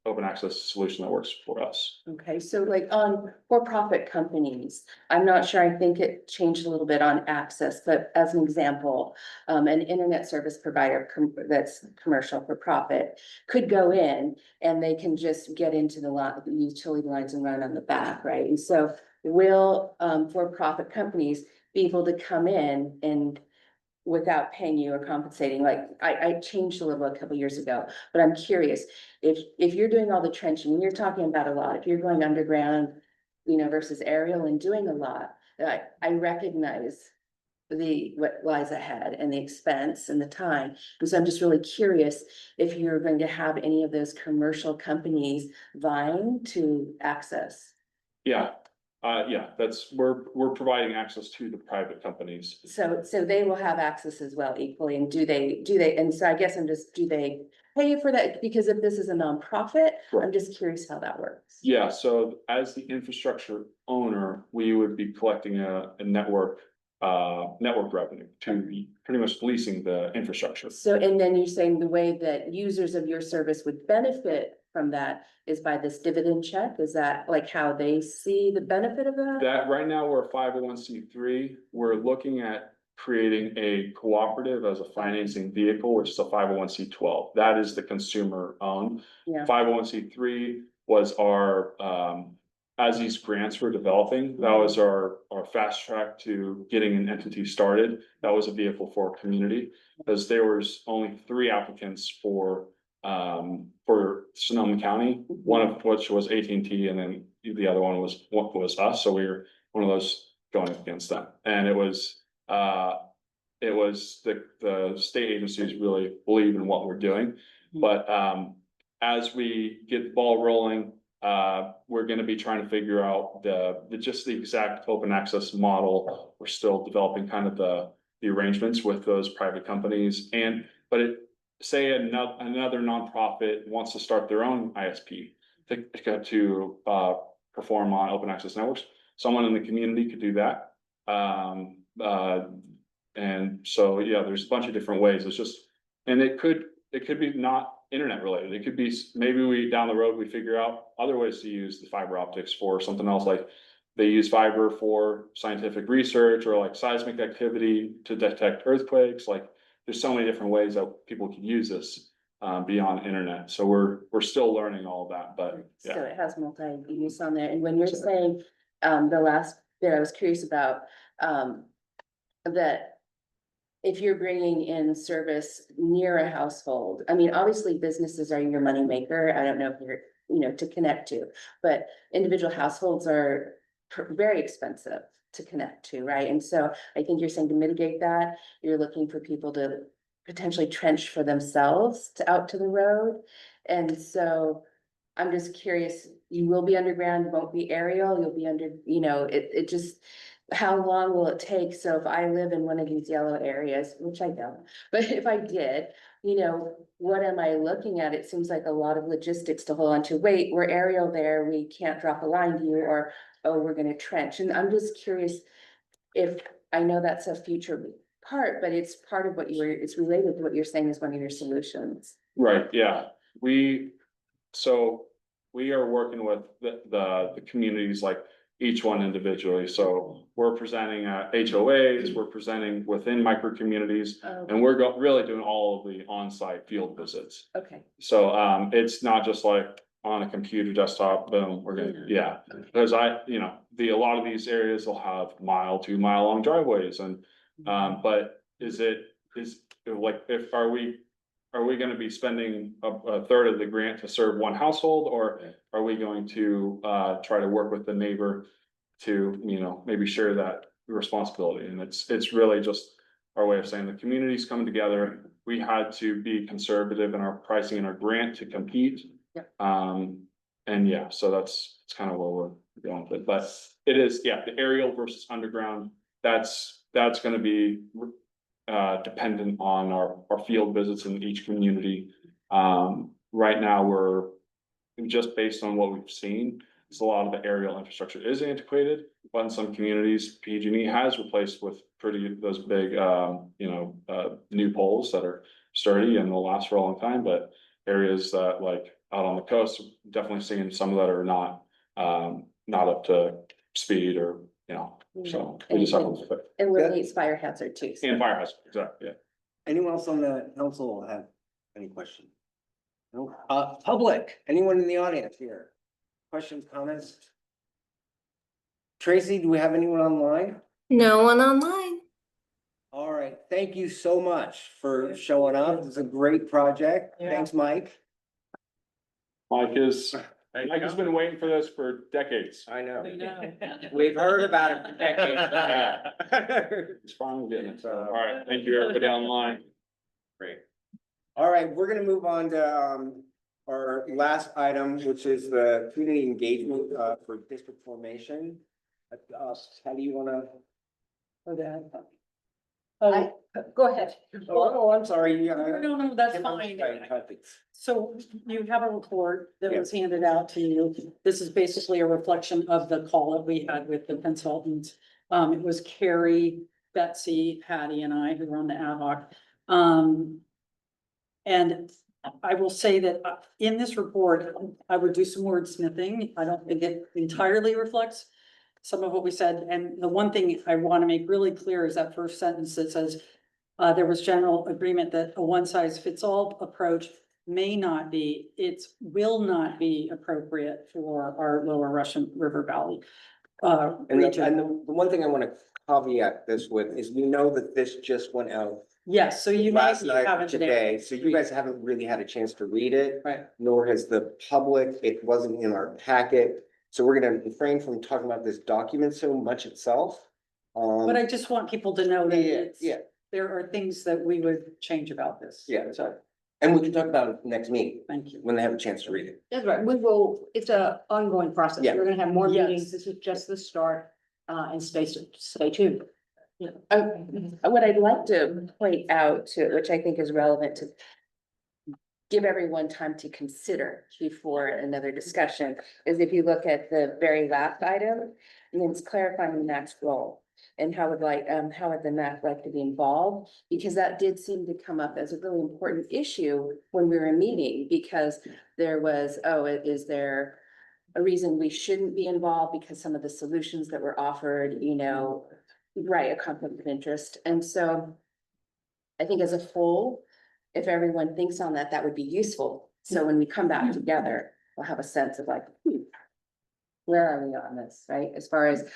open access solution that works for us. Okay, so like on for-profit companies, I'm not sure, I think it changed a little bit on access, but as an example, an internet service provider that's commercial for profit could go in and they can just get into the utility lines and run on the back, right? And so will for-profit companies be able to come in and without paying you or compensating? Like I changed a little a couple years ago, but I'm curious if you're doing all the trenching, and you're talking about a lot, if you're going underground, versus aerial and doing a lot, I recognize what lies ahead and the expense and the time. And so I'm just really curious if you're going to have any of those commercial companies vying to access. Yeah. We're providing access to the private companies. So they will have access as well equally, and do they, and so I guess do they pay for that? Because if this is a nonprofit, I'm just curious how that works. Yeah, so as the infrastructure owner, we would be collecting a network revenue to be pretty much leasing the infrastructure. So, and then you're saying the way that users of your service would benefit from that is by this dividend check? Is that like how they see the benefit of that? That right now we're a 501c3. We're looking at creating a cooperative as a financing vehicle, which is a 501(c)(12). That is the consumer owned. Yeah. 501(c)(3) was our, as these grants were developing, that was our fast track to getting an entity started. That was a vehicle for our community, because there was only 3 applicants for Sonoma County, one of which was AT&T, and then the other one was us. So we were one of those going against them, and it was the state agencies really believe in what we're doing. But as we get the ball rolling, we're gonna be trying to figure out the exact open access model. We're still developing kind of the arrangements with those private companies, say another nonprofit wants to start their own ISP to perform on open access networks. Someone in the community could do that. And so, yeah, there's a bunch of different ways. It's just, and it could be not internet related. It could be, maybe we, down the road, we figure out other ways to use the fiber optics for something else, like they use fiber for scientific research or like seismic activity to detect earthquakes. Like there's so many different ways that people can use this beyond internet. So we're still learning all of that, but So yeah. it has multi-use on there, and when you're saying, the last bit, I was curious about, that if you're bringing in service near a household, I mean, obviously businesses are your moneymaker. I don't know if you're, to connect to, but individual households are very expensive to connect to, right? And so I think you're saying to mitigate that, you're looking for people to potentially trench for themselves out to the road. And so I'm just curious, you will be underground, won't be aerial, you'll be under, it just, how long will it take? So if I live in one of these yellow areas, which I don't, but if I did, what am I looking at? It seems like a lot of logistics to hold on to. Wait, we're aerial there, we can't drop a line to you, or, oh, we're gonna trench. And I'm just curious if, I know that's a future part, but it's part of it's related to what you're saying is one of your solutions. Right, yeah. So we are working with the communities, like each one individually. So we're presenting at HOAs, we're presenting within micro communities, and we're really doing all of the on-site field visits. Okay. So it's not just like on a computer desktop, boom, we're gonna, because a lot of these areas will have 1 mile, 2 mile long driveways, and but are we gonna be spending a third of the grant to serve one household, or are we going to try to work with the neighbor to, maybe share that responsibility? And it's really just our way of saying the community's coming together. We had to be conservative in our pricing and our grant to compete. And yeah, so it's kind of where we're going with it. But it is, the aerial versus underground, that's gonna be dependent on our field visits in each community. Right now, we're just based on what we've seen, it's a lot of the aerial infrastructure is antiquated, but in some communities, PG&E has replaced with those big, new poles that are sturdy and will last for a long time. But areas that like out on the coast, definitely seeing some of that are not up to speed, or so we just have to. It eliminates fire hazard too. And fire hazard, exactly, yeah. Anyone else on the council have any questions? No, public, anyone in the audience here? Questions, comments? Tracy, do we have anyone online? No one online. All right, thank you so much for showing up. It's a great project. Thanks, Mike. Mike has been waiting for this for decades. I know. We've heard about it for decades. It's finally getting it. So, all right, thank you, everybody online. Great. All right, we're gonna move on to our last item, which is the community engagement for district formation. How do you wanna? Go ahead. Oh, I'm sorry. No, that's fine. So you have a report that was handed out to you. This is basically a reflection of the call that we had with the consultants. It was Carrie, Betsy, Patty, and I who were on the ad hoc. And I will say that in this report, I would do some wordsmithing. I don't think it entirely reflects some of what we said, and the one thing I want to make really clear is that first sentence that says, there was general agreement that a one-size-fits-all approach may not be, will not be appropriate for our lower Russian River Valley. Region. The one thing I want to caveat this with is we know that this just went out Yes, so you may last night or have it today, so you guys haven't really had a chance to read it. Right. Nor has the public, it wasn't in our packet, so we're gonna refrain from talking about this document so much itself. But I just want people to know that Yeah, there are things that we would change about this. yeah, So, and we can talk about it next meeting, thank you. when they have a chance to read it. That's right, we will, it's a ongoing process. Yeah. We're gonna have more Yes. meetings. This is just the start, and stay tuned. What I'd like to point out to, which I think is relevant to give everyone time to consider before another discussion, is if you look at the very last item, and it's clarifying the MAC's role. And how would the MAC like to be involved? Because that did seem to come up as a really important issue when we were meeting, because there was, is there a reason we shouldn't be involved because some of the solutions that were offered, right, a conflict of interest. And so I think as a whole, if everyone thinks on that, that would be useful. So when we come back together, we'll have a sense of like, where are we on this, right? As far as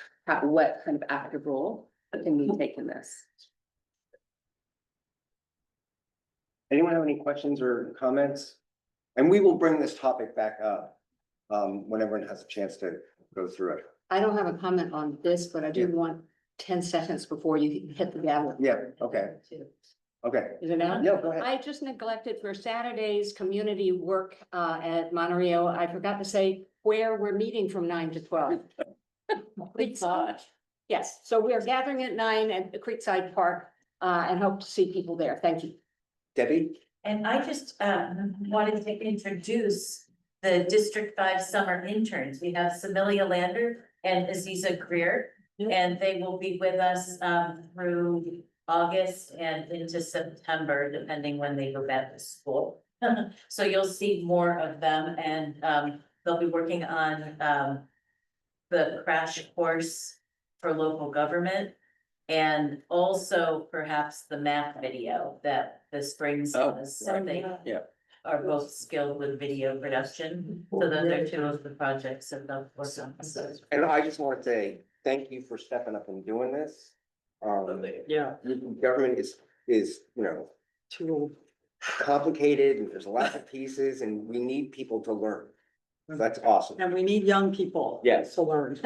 what kind of active role can we take in this? Anyone have any questions or comments? And we will bring this topic back up, when everyone has a chance to go through it. I don't have a comment on this, but I do want 10 seconds before you hit the gavel. Yeah, okay, okay. Is it now? No, go ahead. I just neglected for Saturday's community work at Monterey. I forgot to say where we're meeting from 9 to 12. Creekside. Yes, so we are gathering at 9 at the Creekside Park, and hope to see people there. Thank you. Debbie? And I just wanted to introduce the District 5 summer interns. We have Samilia Lander and Aziza Greer. And they will be with us through August and into September, depending when they go back to school. So you'll see more of them, and they'll be working on the crash course for local government. And also perhaps the math video that the Springs does. So they are both skilled with video production. So those are two of the projects that they'll work on. And I just want to say, thank you for stepping up and doing this. Yeah. Government is, Too complicated and there's lots of pieces and we need people to learn. That's awesome. And we need young people. Yes. To learn.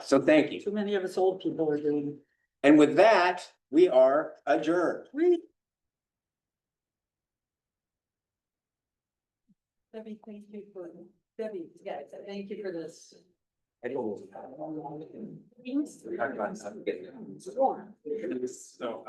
So thank you. Too many of us old people are doing. And with that, we are adjourned. Debbie, thank you for, thank you for this. I don't know. Yes. So,